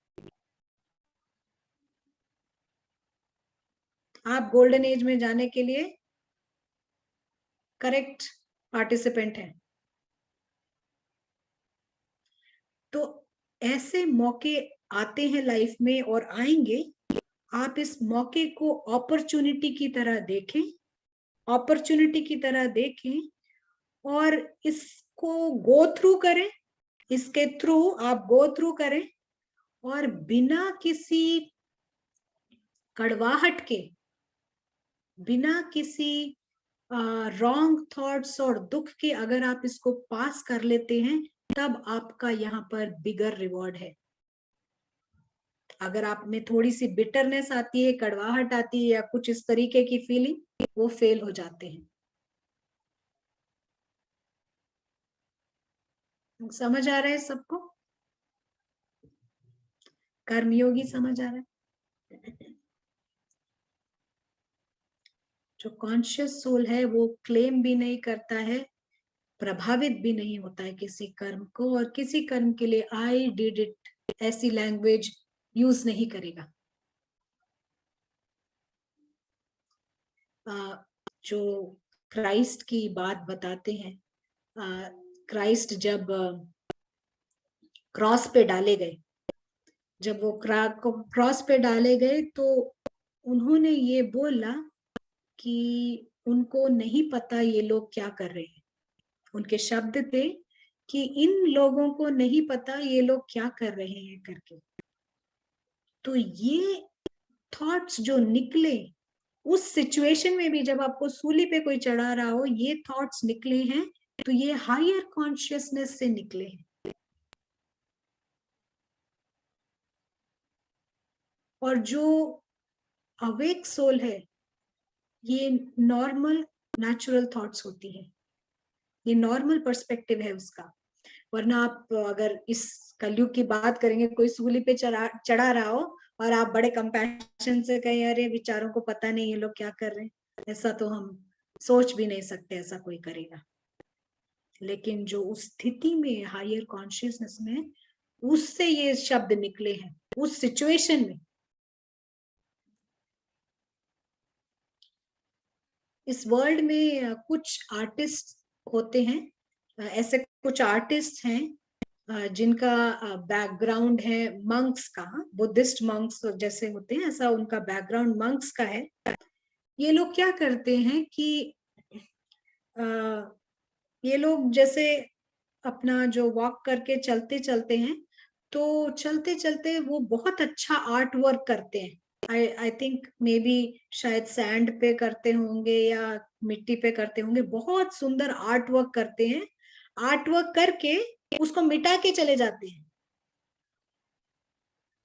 आप गोल्डन एज में जाने के लिए करेक्ट पार्टिसिपेंट हैं। तो ऐसे मौके आते हैं लाइफ में और आएंगे, आप इस मौके को अपॉर्चुनिटी की तरह देखें, अपॉर्चुनिटी की तरह देखें और इसको गो थ्रू करें, इसके थ्रू आप गो थ्रू करें, और बिना किसी कड़वाहट के, बिना किसी रॉन्ग थॉट्स और दुख के अगर आप इसको पास कर लेते हैं तब आपका यहाँ पर बिगर रिवॉर्ड है। अगर आप में थोड़ी सी बिटरनेस आती है, कड़वाहट आती है या कुछ इस तरीके की फीलिंग, वो फेल हो जाते हैं। समझ आ रहा है सबको? कर्मयोगी समझ आ रहा है? जो कॉन्शियस सोल है वो क्लेम भी नहीं करता है, प्रभावित भी नहीं होता है किसी कर्म को, और किसी कर्म के लिए आई डिड इट ऐसी लैंग्वेज यूज नहीं करेगा। जो क्राइस्ट की बात बताते हैं, क्राइस्ट जब क्रॉस पे डाले गए, जब वो क्रॉस पे डाले गए तो उन्होंने ये बोला कि उनको नहीं पता ये लोग क्या कर रहे हैं। उनके शब्द थे कि इन लोगों को नहीं पता ये लोग क्या कर रहे हैं करके। तो ये थॉट्स जो निकले उस सिचुएशन में भी, जब आपको सूली पे कोई चढ़ा रहा हो, ये थॉट्स निकले हैं, तो ये हायर कॉन्शियसनेस से निकले हैं। और जो अवेक सोल है, ये नॉर्मल नेचुरल थॉट्स होती है, ये नॉर्मल पर्सपेक्टिव है उसका। वरना आप अगर इस कलयुग की बात करेंगे, कोई सूली पे चढ़ा रहा हो और आप बड़े कंपैशन से कहें अरे बेचारों को पता नहीं ये लोग क्या कर रहे हैं, ऐसा तो हम सोच भी नहीं सकते ऐसा कोई करेगा। लेकिन जो उस स्थिति में हायर कॉन्शियसनेस में, उससे ये शब्द निकले हैं उस सिचुएशन में। इस वर्ल्ड में कुछ आर्टिस्ट होते हैं, ऐसे कुछ आर्टिस्ट हैं जिनका बैकग्राउंड है मंक्स का, बुद्धिस्ट मंक्स जैसे होते हैं, ऐसा उनका बैकग्राउंड मंक्स का है। ये लोग क्या करते हैं कि ये लोग जैसे अपना जो वॉक करके चलते चलते हैं, तो चलते चलते वो बहुत अच्छा आर्ट वर्क करते हैं। आई थिंक मे बी शायद सैंड पे करते होंगे या मिट्टी पे करते होंगे, बहुत सुंदर आर्ट वर्क करते हैं। आर्ट वर्क करके उसको मिटा के चले जाते हैं।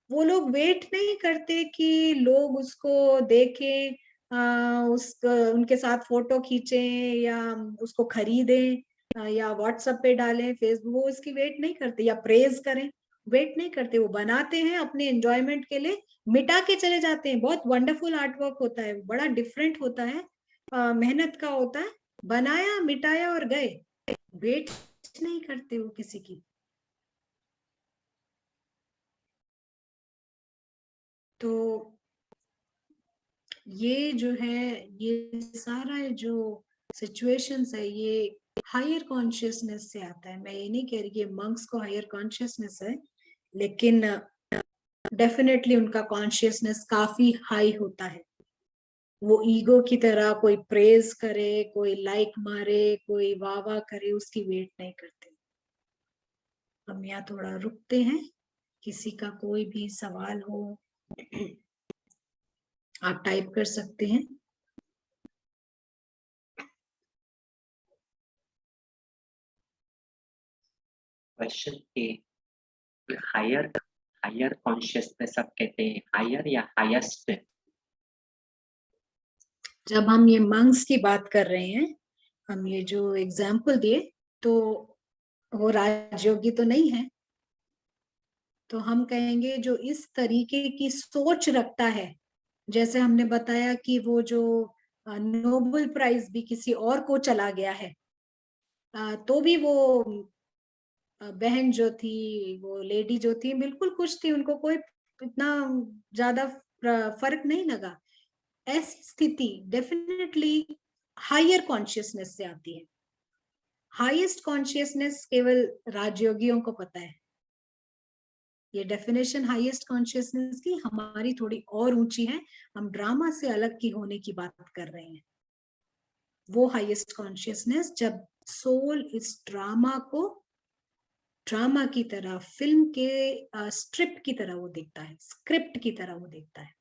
वो लोग वेट नहीं करते कि लोग उसको देखें, उनके साथ फोटो खींचें या उसको खरीदें या व्हाट्सएप पे डालें, फेसबुक, वो इसकी वेट नहीं करते, या प्रेज करें, वेट नहीं करते। वो बनाते हैं अपने एंजॉयमेंट के लिए, मिटा के चले जाते हैं। बहुत वंडरफुल आर्ट वर्क होता है, बड़ा डिफरेंट होता है, मेहनत का होता है। बनाया, मिटाया और गए, वेट नहीं करते वो किसी की। तो ये जो है, ये सारा जो सिचुएशंस है, ये हायर कॉन्शियसनेस से आता है। मैं ये नहीं कह रही कि मंक्स को हायर कॉन्शियसनेस है, लेकिन डेफिनेटली उनका कॉन्शियसनेस काफी हाई होता है। वो ईगो की तरह कोई प्रेज करे, कोई लाइक मारे, कोई वाह वाह करे, उसकी वेट नहीं करते। हम यहाँ थोड़ा रुकते हैं, किसी का कोई भी सवाल हो आप टाइप कर सकते हैं। क्वेश्चन ए, हायर कॉन्शियसनेस आप कहते हैं हायर या हाईएस्ट? जब हम ये मंक्स की बात कर रहे हैं, हम ये जो एग्जाम्पल दिए, तो वो राजयोगी तो नहीं है, तो हम कहेंगे जो इस तरीके की सोच रखता है। जैसे हमने बताया कि वो जो नोबेल प्राइज भी किसी और को चला गया है, तो भी वो बहन जो थी, वो लेडी जो थी, बिल्कुल खुश थी, उनको कोई इतना ज्यादा फर्क नहीं लगा। ऐसी स्थिति डेफिनेटली हायर कॉन्शियसनेस से आती है। हाईएस्ट कॉन्शियसनेस केवल राजयोगियों को पता है। ये डेफिनेशन हाईएस्ट कॉन्शियसनेस की हमारी थोड़ी और ऊंची है, हम ड्रामा से अलग की होने की बात कर रहे हैं। वो हाईएस्ट कॉन्शियसनेस जब सोल इस ड्रामा को ड्रामा की तरह, फिल्म के स्ट्रिप की तरह वो देखता है, स्क्रिप्ट की तरह वो देखता है,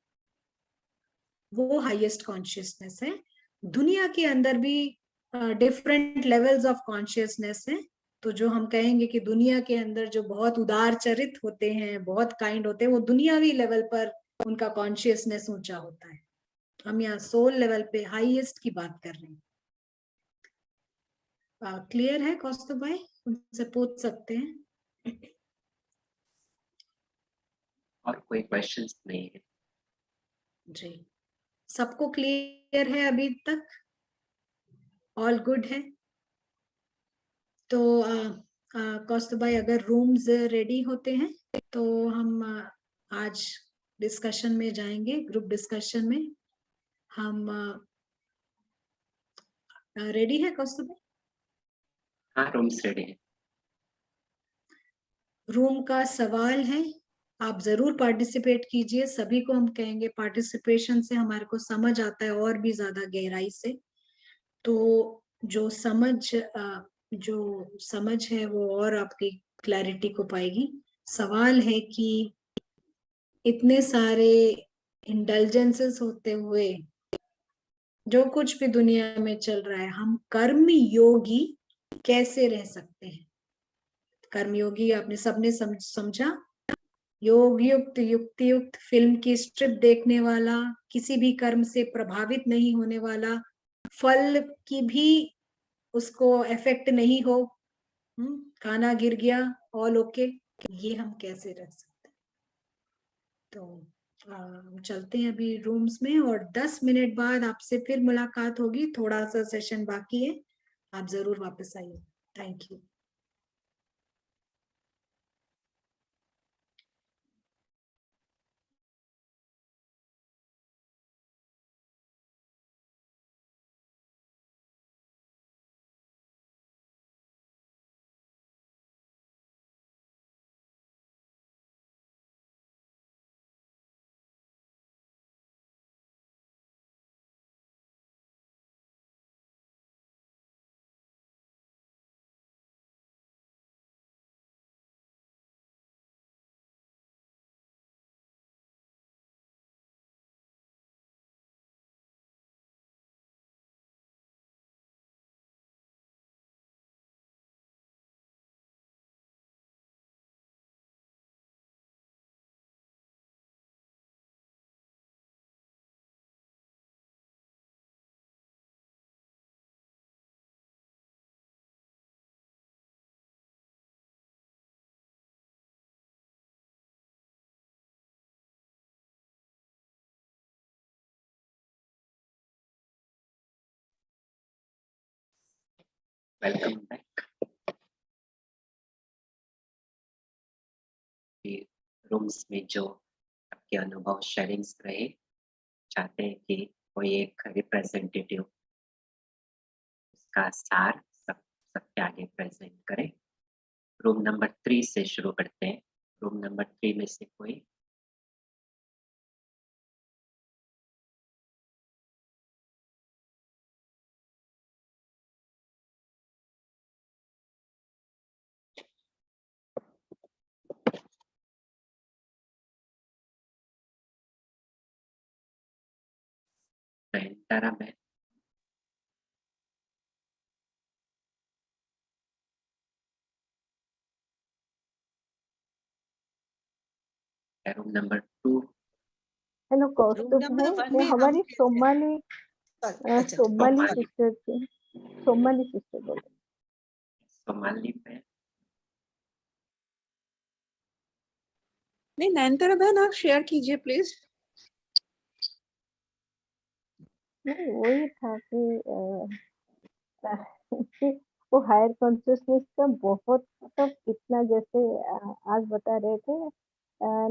वो हाईएस्ट कॉन्शियसनेस है। दुनिया के अंदर भी डिफरेंट लेवल्स ऑफ कॉन्शियसनेस है। तो जो हम कहेंगे कि दुनिया के अंदर जो बहुत उदार चरित होते हैं, बहुत काइंड होते हैं, वो दुनियावी लेवल पर उनका कॉन्शियसनेस ऊंचा होता है। हम यहाँ सोल लेवल पे हाईएस्ट की बात कर रहे हैं। क्लियर है कौस्तुभ भाई? उनसे पूछ सकते हैं। और कोई क्वेश्चंस नहीं है? जी, सबको क्लियर है अभी तक? ऑल गुड है? तो कौस्तुभ भाई, अगर रूम्स रेडी होते हैं तो हम आज डिस्कशन में जाएंगे, ग्रुप डिस्कशन में। हम रेडी है कौस्तुभ भाई? हाँ, रूम्स रेडी है। रूम का सवाल है, आप जरूर पार्टिसिपेट कीजिए। सभी को हम कहेंगे, पार्टिसिपेशन से हमारे को समझ आता है और भी ज्यादा गहराई से। तो जो समझ है वो और आपकी क्लैरिटी को पाएगी। सवाल है कि इतने सारे इंटेलिजेंसेस होते हुए जो कुछ भी दुनिया में चल रहा है, हम कर्म योगी कैसे रह सकते हैं? कर्मयोगी आपने सबने समझा? योग युक्त, युक्ति युक्त, फिल्म की स्ट्रिप देखने वाला, किसी भी कर्म से प्रभावित नहीं होने वाला, फल की भी उसको इफेक्ट नहीं हो, खाना गिर गया ऑल ओके, ये हम कैसे रह सकते हैं? तो चलते हैं अभी रूम्स में, और 10 मिनट बाद आपसे फिर मुलाकात होगी। थोड़ा सा सेशन बाकी है, आप जरूर वापस आइए। Thank you. Welcome back. Rooms में जो आपके अनुभव शेयरिंग्स रहे, चाहते हैं कि कोई एक रिप्रेजेंटेटिव उसका सार सबके आगे प्रेजेंट करे। रूम नंबर 3 से शुरू करते हैं। रूम नंबर 3 में से कोई? तारा में रूम नंबर 2? हेलो कौस्तुभ है, ये हमारी सोमाली सिस्टर थी, सोमाली सिस्टर बोले। सोमाली में नहीं, नयनतारा बहन आप शेयर कीजिए प्लीज। नहीं, वही था कि वो हायर कॉन्शियसनेस का बहुत, मतलब कितना, जैसे आज बता रहे थे,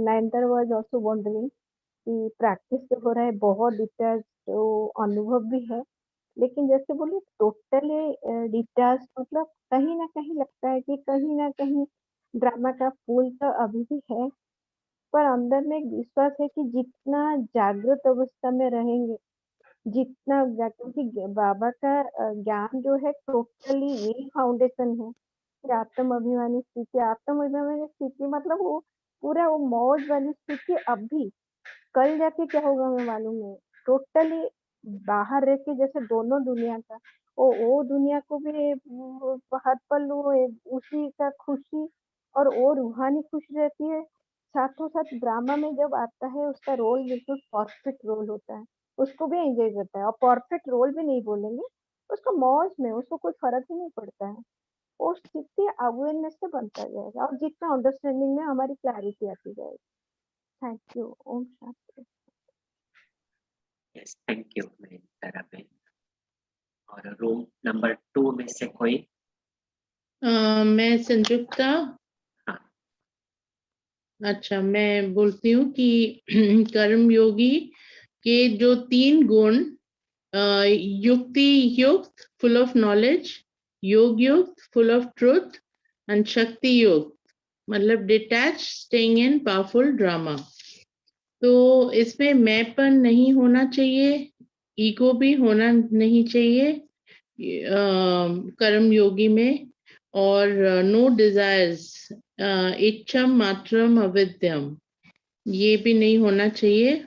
नयनतारा वाज आल्सो वंडरिंग कि प्रैक्टिस तो हो रहा है, बहुत डिटेल्स तो अनुभव भी है, लेकिन जैसे बोले टोटली डिटेल्स, मतलब कहीं ना कहीं लगता है कि कहीं ना कहीं ड्रामा का फूल तो अभी भी है, पर अंदर में एक विश्वास है कि जितना जागृत अवस्था में रहेंगे, जितना क्योंकि बाबा का ज्ञान जो है टोटली यही फाउंडेशन है कि आत्म अभिमानी स्थिति मतलब वो पूरा वो मौज वाली स्थिति। अभी कल जाके क्या होगा हमें मालूम नहीं, टोटली बाहर रह के जैसे दोनों दुनिया का, वो दुनिया को भी हर पल वो उसी का खुशी, और वो रूहानी खुशी रहती है। साथों साथ ड्रामा में जब आता है उसका रोल बिल्कुल परफेक्ट रोल होता है, उसको भी एंजॉय करता है, और परफेक्ट रोल भी नहीं बोलेंगे, उसको मौज में, उसको कोई फर्क ही नहीं पड़ता है। वो स्थिति अवेयरनेस से बनता जाएगा, और जितना अंडरस्टैंडिंग में हमारी क्लैरिटी आती जाएगी। Thank you. ओम शांति। यस, थैंक यू तारा बहन। और रूम नंबर 2 में से कोई? मैं संयुक्ता। हाँ। अच्छा, मैं बोलती हूँ कि कर्मयोगी के जो 3 गुण, युक्ति युक्त फुल ऑफ नॉलेज, योग युक्त फुल ऑफ ट्रुथ एंड शक्ति युक्त मतलब detach staying in powerful drama. तो इसमें मैंपन नहीं होना चाहिए, ईगो भी होना नहीं चाहिए कर्म योगी में, और नो डिजायर्स, इच्छम मात्रम अविद्यम, ये भी नहीं होना चाहिए।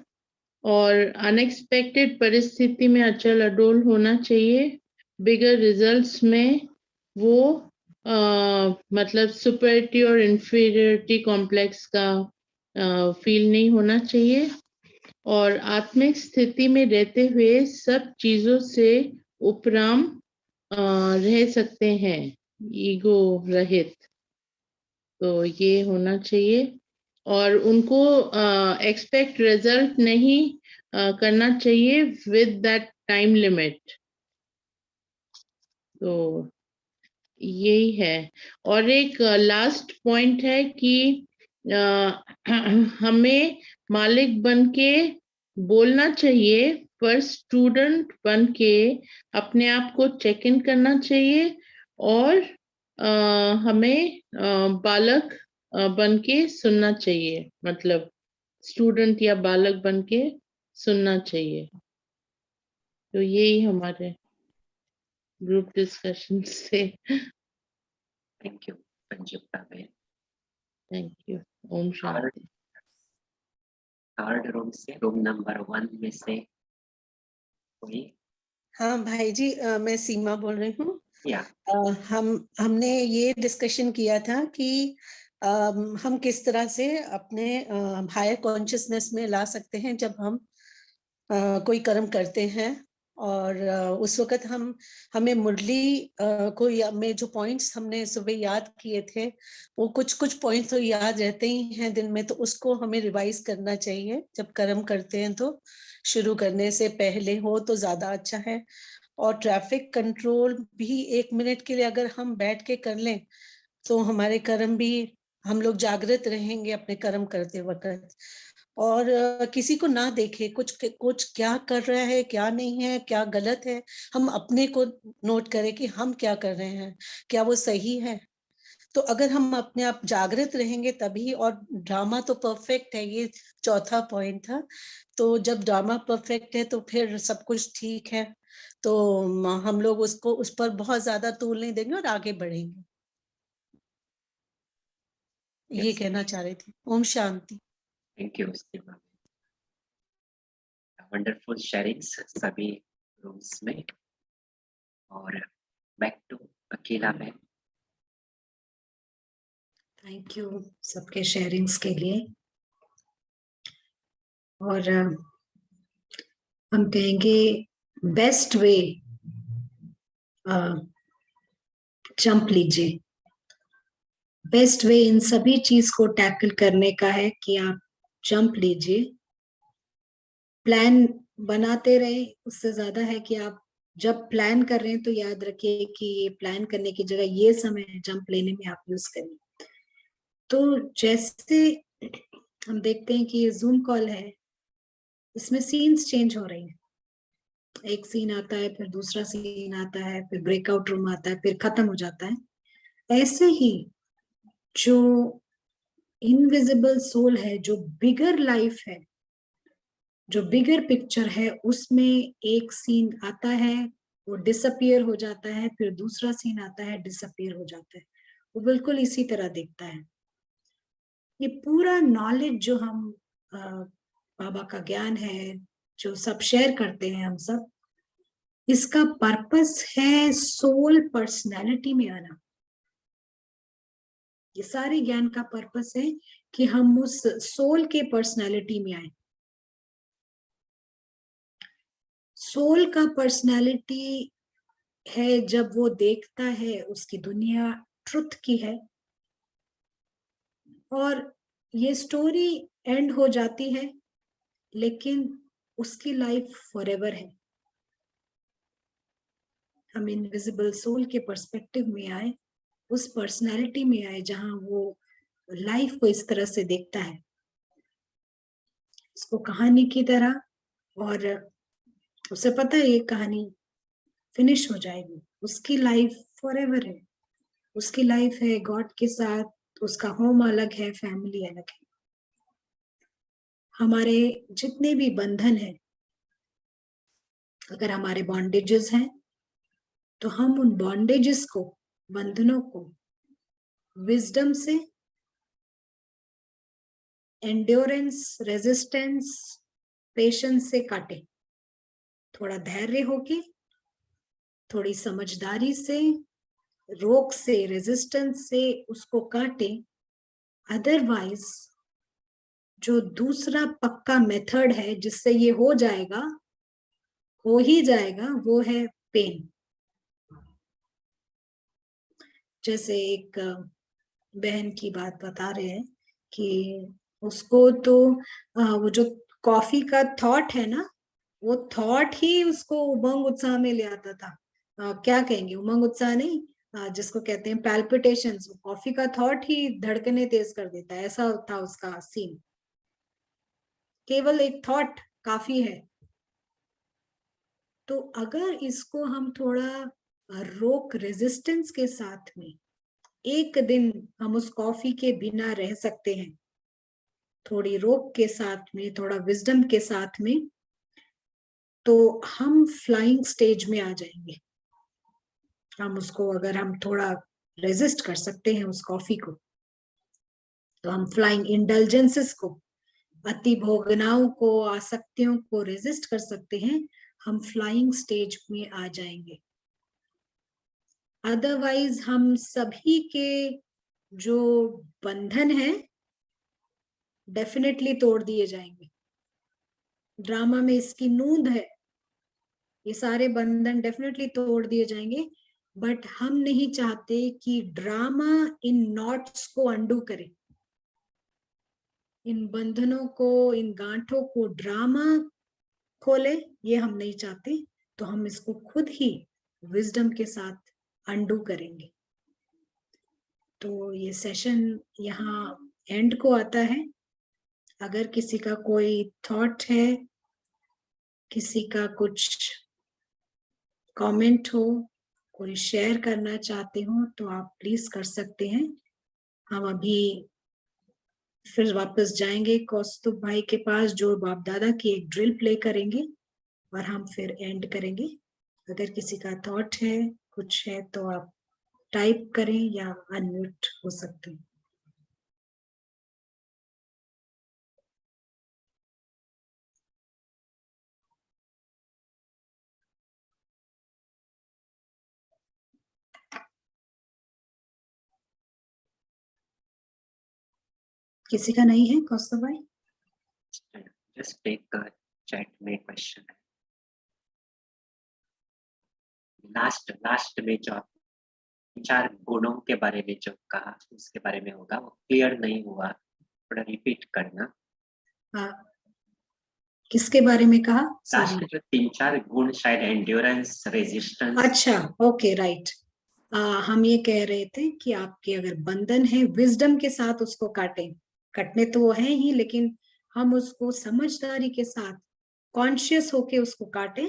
और अनएक्सपेक्टेड परिस्थिति में अचल अडोल होना चाहिए। बिगर रिजल्ट्स में वो मतलब सुपरिटी और इंफीरियरिटी कॉम्प्लेक्स का फील नहीं होना चाहिए। और आत्मिक स्थिति में रहते हुए सब चीजों से उपराम रह सकते हैं, ईगो रहित। तो ये होना चाहिए। और उनको एक्सपेक्ट रिजल्ट नहीं करना चाहिए विद दैट टाइम लिमिट। तो यही है। और एक लास्ट पॉइंट है कि हमें मालिक बन के बोलना चाहिए, पर स्टूडेंट बन के अपने आप को चेक इन करना चाहिए। और हमें बालक बन के सुनना चाहिए, मतलब स्टूडेंट या बालक बन के सुनना चाहिए। तो यही हमारे ग्रुप डिस्कशन से। थैंक यू संयुक्ता बहन। Thank you. Om Shanti. Third room से रूम नंबर 1 में से कोई? हाँ भाई जी, मैं सीमा बोल रही हूँ। या हमने ये डिस्कशन किया था कि हम किस तरह से अपने हायर कॉन्शियसनेस में ला सकते हैं जब हम कोई कर्म करते हैं। और उस वक्त हमें मुरली में जो पॉइंट्स हमने सुबह याद किए थे, वो कुछ पॉइंट्स तो याद रहते ही हैं दिन में, तो उसको हमें रिवाइज करना चाहिए जब कर्म करते हैं। तो शुरू करने से पहले हो तो ज्यादा अच्छा है। और ट्रैफिक कंट्रोल भी 1 मिनट के लिए अगर हम बैठ के कर लें तो हमारे कर्म भी, हम लोग जागृत रहेंगे अपने कर्म करते वक्त। और किसी को ना देखे, कुछ क्या कर रहा है, क्या नहीं है, क्या गलत है, हम अपने को नोट करें कि हम क्या कर रहे हैं, क्या वो सही है। तो अगर हम अपने आप जागृत रहेंगे तभी। और ड्रामा तो परफेक्ट है, ये चौथा पॉइंट था। तो जब ड्रामा परफेक्ट है तो फिर सब कुछ ठीक है। तो हम लोग उस पर बहुत ज्यादा तूल नहीं देंगे और आगे बढ़ेंगे। ये Yes. कहना चाह रही थी। ओम शांति। Thank you Seema. Wonderful sharings सभी रूम्स में। और बैक टू अकेला में। थैंक यू सबके शेयरिंग्स के लिए। और हम कहेंगे बेस्ट वे जंप लीजिए। बेस्ट वे इन सभी चीज को टैकल करने का है कि आप जंप लीजिए। प्लान बनाते रहे, उससे ज्यादा है कि आप जब प्लान कर रहे हैं तो याद रखिए कि ये प्लान करने की जगह ये समय जंप लेने में आप यूज करिए। तो जैसे हम देखते हैं कि ये जूम कॉल है, इसमें सीन्स चेंज हो रही हैं। एक सीन आता है, फिर दूसरा सीन आता है, फिर ब्रेकआउट रूम आता है, फिर खत्म हो जाता है। ऐसे ही जो इनविजिबल सोल है, जो बिगर लाइफ है, जो बिगर पिक्चर है, उसमें एक सीन आता है, वो डिसअपियर हो जाता है, फिर दूसरा सीन आता है, डिसअपियर हो जाता है। वो बिल्कुल इसी तरह दिखता है। ये पूरा नॉलेज जो हम बाबा का ज्ञान है, जो सब शेयर करते हैं हम सब, इसका पर्पस है सोल पर्सनैलिटी में आना। ये सारे ज्ञान का पर्पस है कि हम उस सोल के पर्सनैलिटी में आए। सोल का पर्सनैलिटी है जब वो देखता है उसकी दुनिया ट्रुथ की है, और ये स्टोरी एंड हो जाती है, लेकिन उसकी लाइफ फॉरएवर है। हम इनविजिबल सोल के पर्सपेक्टिव में आए, उस पर्सनालिटी में आए जहां वो लाइफ को इस तरह से देखता है, इसको कहानी की तरह, और उसे पता है ये कहानी फिनिश हो जाएगी। उसकी लाइफ फॉरएवर है, उसकी लाइफ है गॉड के साथ, उसका होम अलग है, फैमिली अलग है। हमारे जितने भी बंधन हैं, अगर हमारे बॉन्डेजेस हैं तो हम उन बॉन्डेजेस को, बंधनों को विजडम से, एंड्योरेंस, रेजिस्टेंस, पेशेंस से काटे। थोड़ा धैर्य होके, थोड़ी समझदारी से, रोक से, रेजिस्टेंस से उसको काटे। अदरवाइज जो दूसरा पक्का मेथड है जिससे ये हो जाएगा, हो ही जाएगा, वो है पेन। जैसे एक बहन की बात बता रहे हैं कि उसको तो वो जो कॉफी का थॉट है ना, वो थॉट ही उसको उमंग उत्साह में ले आता था। क्या कहेंगे, उमंग उत्साह नहीं, जिसको कहते हैं पैल्पिटेशंस। कॉफी का थॉट ही धड़कने तेज कर देता है, ऐसा था उसका सीन। केवल एक थॉट काफी है। तो अगर इसको हम थोड़ा रोक, रेजिस्टेंस के साथ में, एक दिन हम उस कॉफी के बिना रह सकते हैं, थोड़ी रोक के साथ में, थोड़ा विजडम के साथ में, तो हम फ्लाइंग स्टेज में आ जाएंगे। हम उसको, अगर हम थोड़ा रेजिस्ट कर सकते हैं उस कॉफी को, तो हम फ्लाइंग इंडल्जेंसेस को, अति भोगनाओं को, आसक्तियों को रेजिस्ट कर सकते हैं। हम फ्लाइंग स्टेज में आ जाएंगे। अदरवाइज हम सभी के जो बंधन है डेफिनेटली तोड़ दिए जाएंगे। ड्रामा में इसकी नूंद है, ये सारे बंधन डेफिनेटली तोड़ दिए जाएंगे। बट हम नहीं चाहते कि ड्रामा इन नॉट्स को अंडू करे, इन बंधनों को, इन गांठों को ड्रामा खोले, ये हम नहीं चाहते। तो हम इसको खुद ही विजडम के साथ अंडू करेंगे। तो ये सेशन यहाँ एंड को आता है। अगर किसी का कोई थॉट है, किसी का कुछ कमेंट हो, कोई शेयर करना चाहते हो, तो आप प्लीज कर सकते हैं। हम अभी फिर वापस जाएंगे कौस्तुभ भाई के पास, जो बाप दादा की एक ड्रिल प्ले करेंगे, और हम फिर एंड करेंगे। अगर किसी का थॉट है, कुछ है, तो आप टाइप करें या अनम्यूट हो सकते हैं। किसी का नहीं है कौस्तुभ भाई? जस्ट एक चैट में क्वेश्चन है। लास्ट में जो 4 गुणों के बारे में जो कहा, उसके बारे में होगा, वो क्लियर नहीं हुआ, थोड़ा रिपीट करना। हाँ, किसके बारे में कहा? लास्ट जो 3-4 गुण, शायद एंड्योरेंस, रेजिस्टेंस। अच्छा, ओके, राइट। हम ये कह रहे थे कि आपके अगर बंधन है, विजडम के साथ उसको काटें। कटने तो वो है ही, लेकिन हम उसको समझदारी के साथ, कॉन्शियस होके उसको काटें।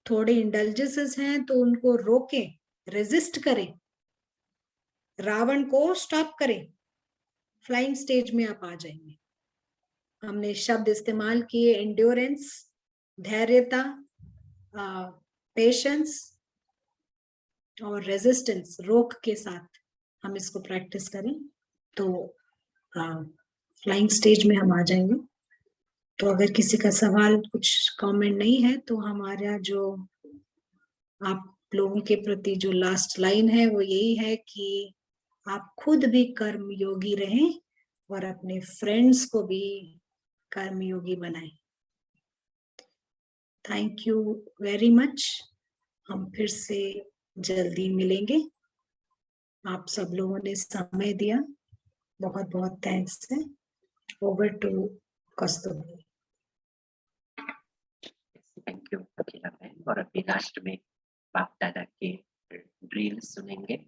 थोड़े इंडल्जेंसेस हैं तो उनको रोकें, रेजिस्ट करें, रावण को स्टॉप करें। फ्लाइंग स्टेज में आप आ जाएंगे। हमने शब्द इस्तेमाल किए एंड्योरेंस, धैर्यता, पेशेंस और रेजिस्टेंस, रोक के साथ हम इसको प्रैक्टिस करें तो फ्लाइंग स्टेज में हम आ जाएंगे। तो अगर किसी का सवाल, कुछ कमेंट नहीं है, तो हमारा जो आप लोगों के प्रति जो लास्ट लाइन है वो यही है कि आप खुद भी कर्म योगी रहें और अपने फ्रेंड्स को भी कर्म योगी बनाएं। Thank you very much. हम फिर से जल्दी मिलेंगे। आप सब लोगों ने समय दिया, बहुत बहुत थैंक्स है। Over to Kaustubh. Thank you Akhila बहन। और अभी लास्ट में बाप दादा के ड्रिल सुनेंगे।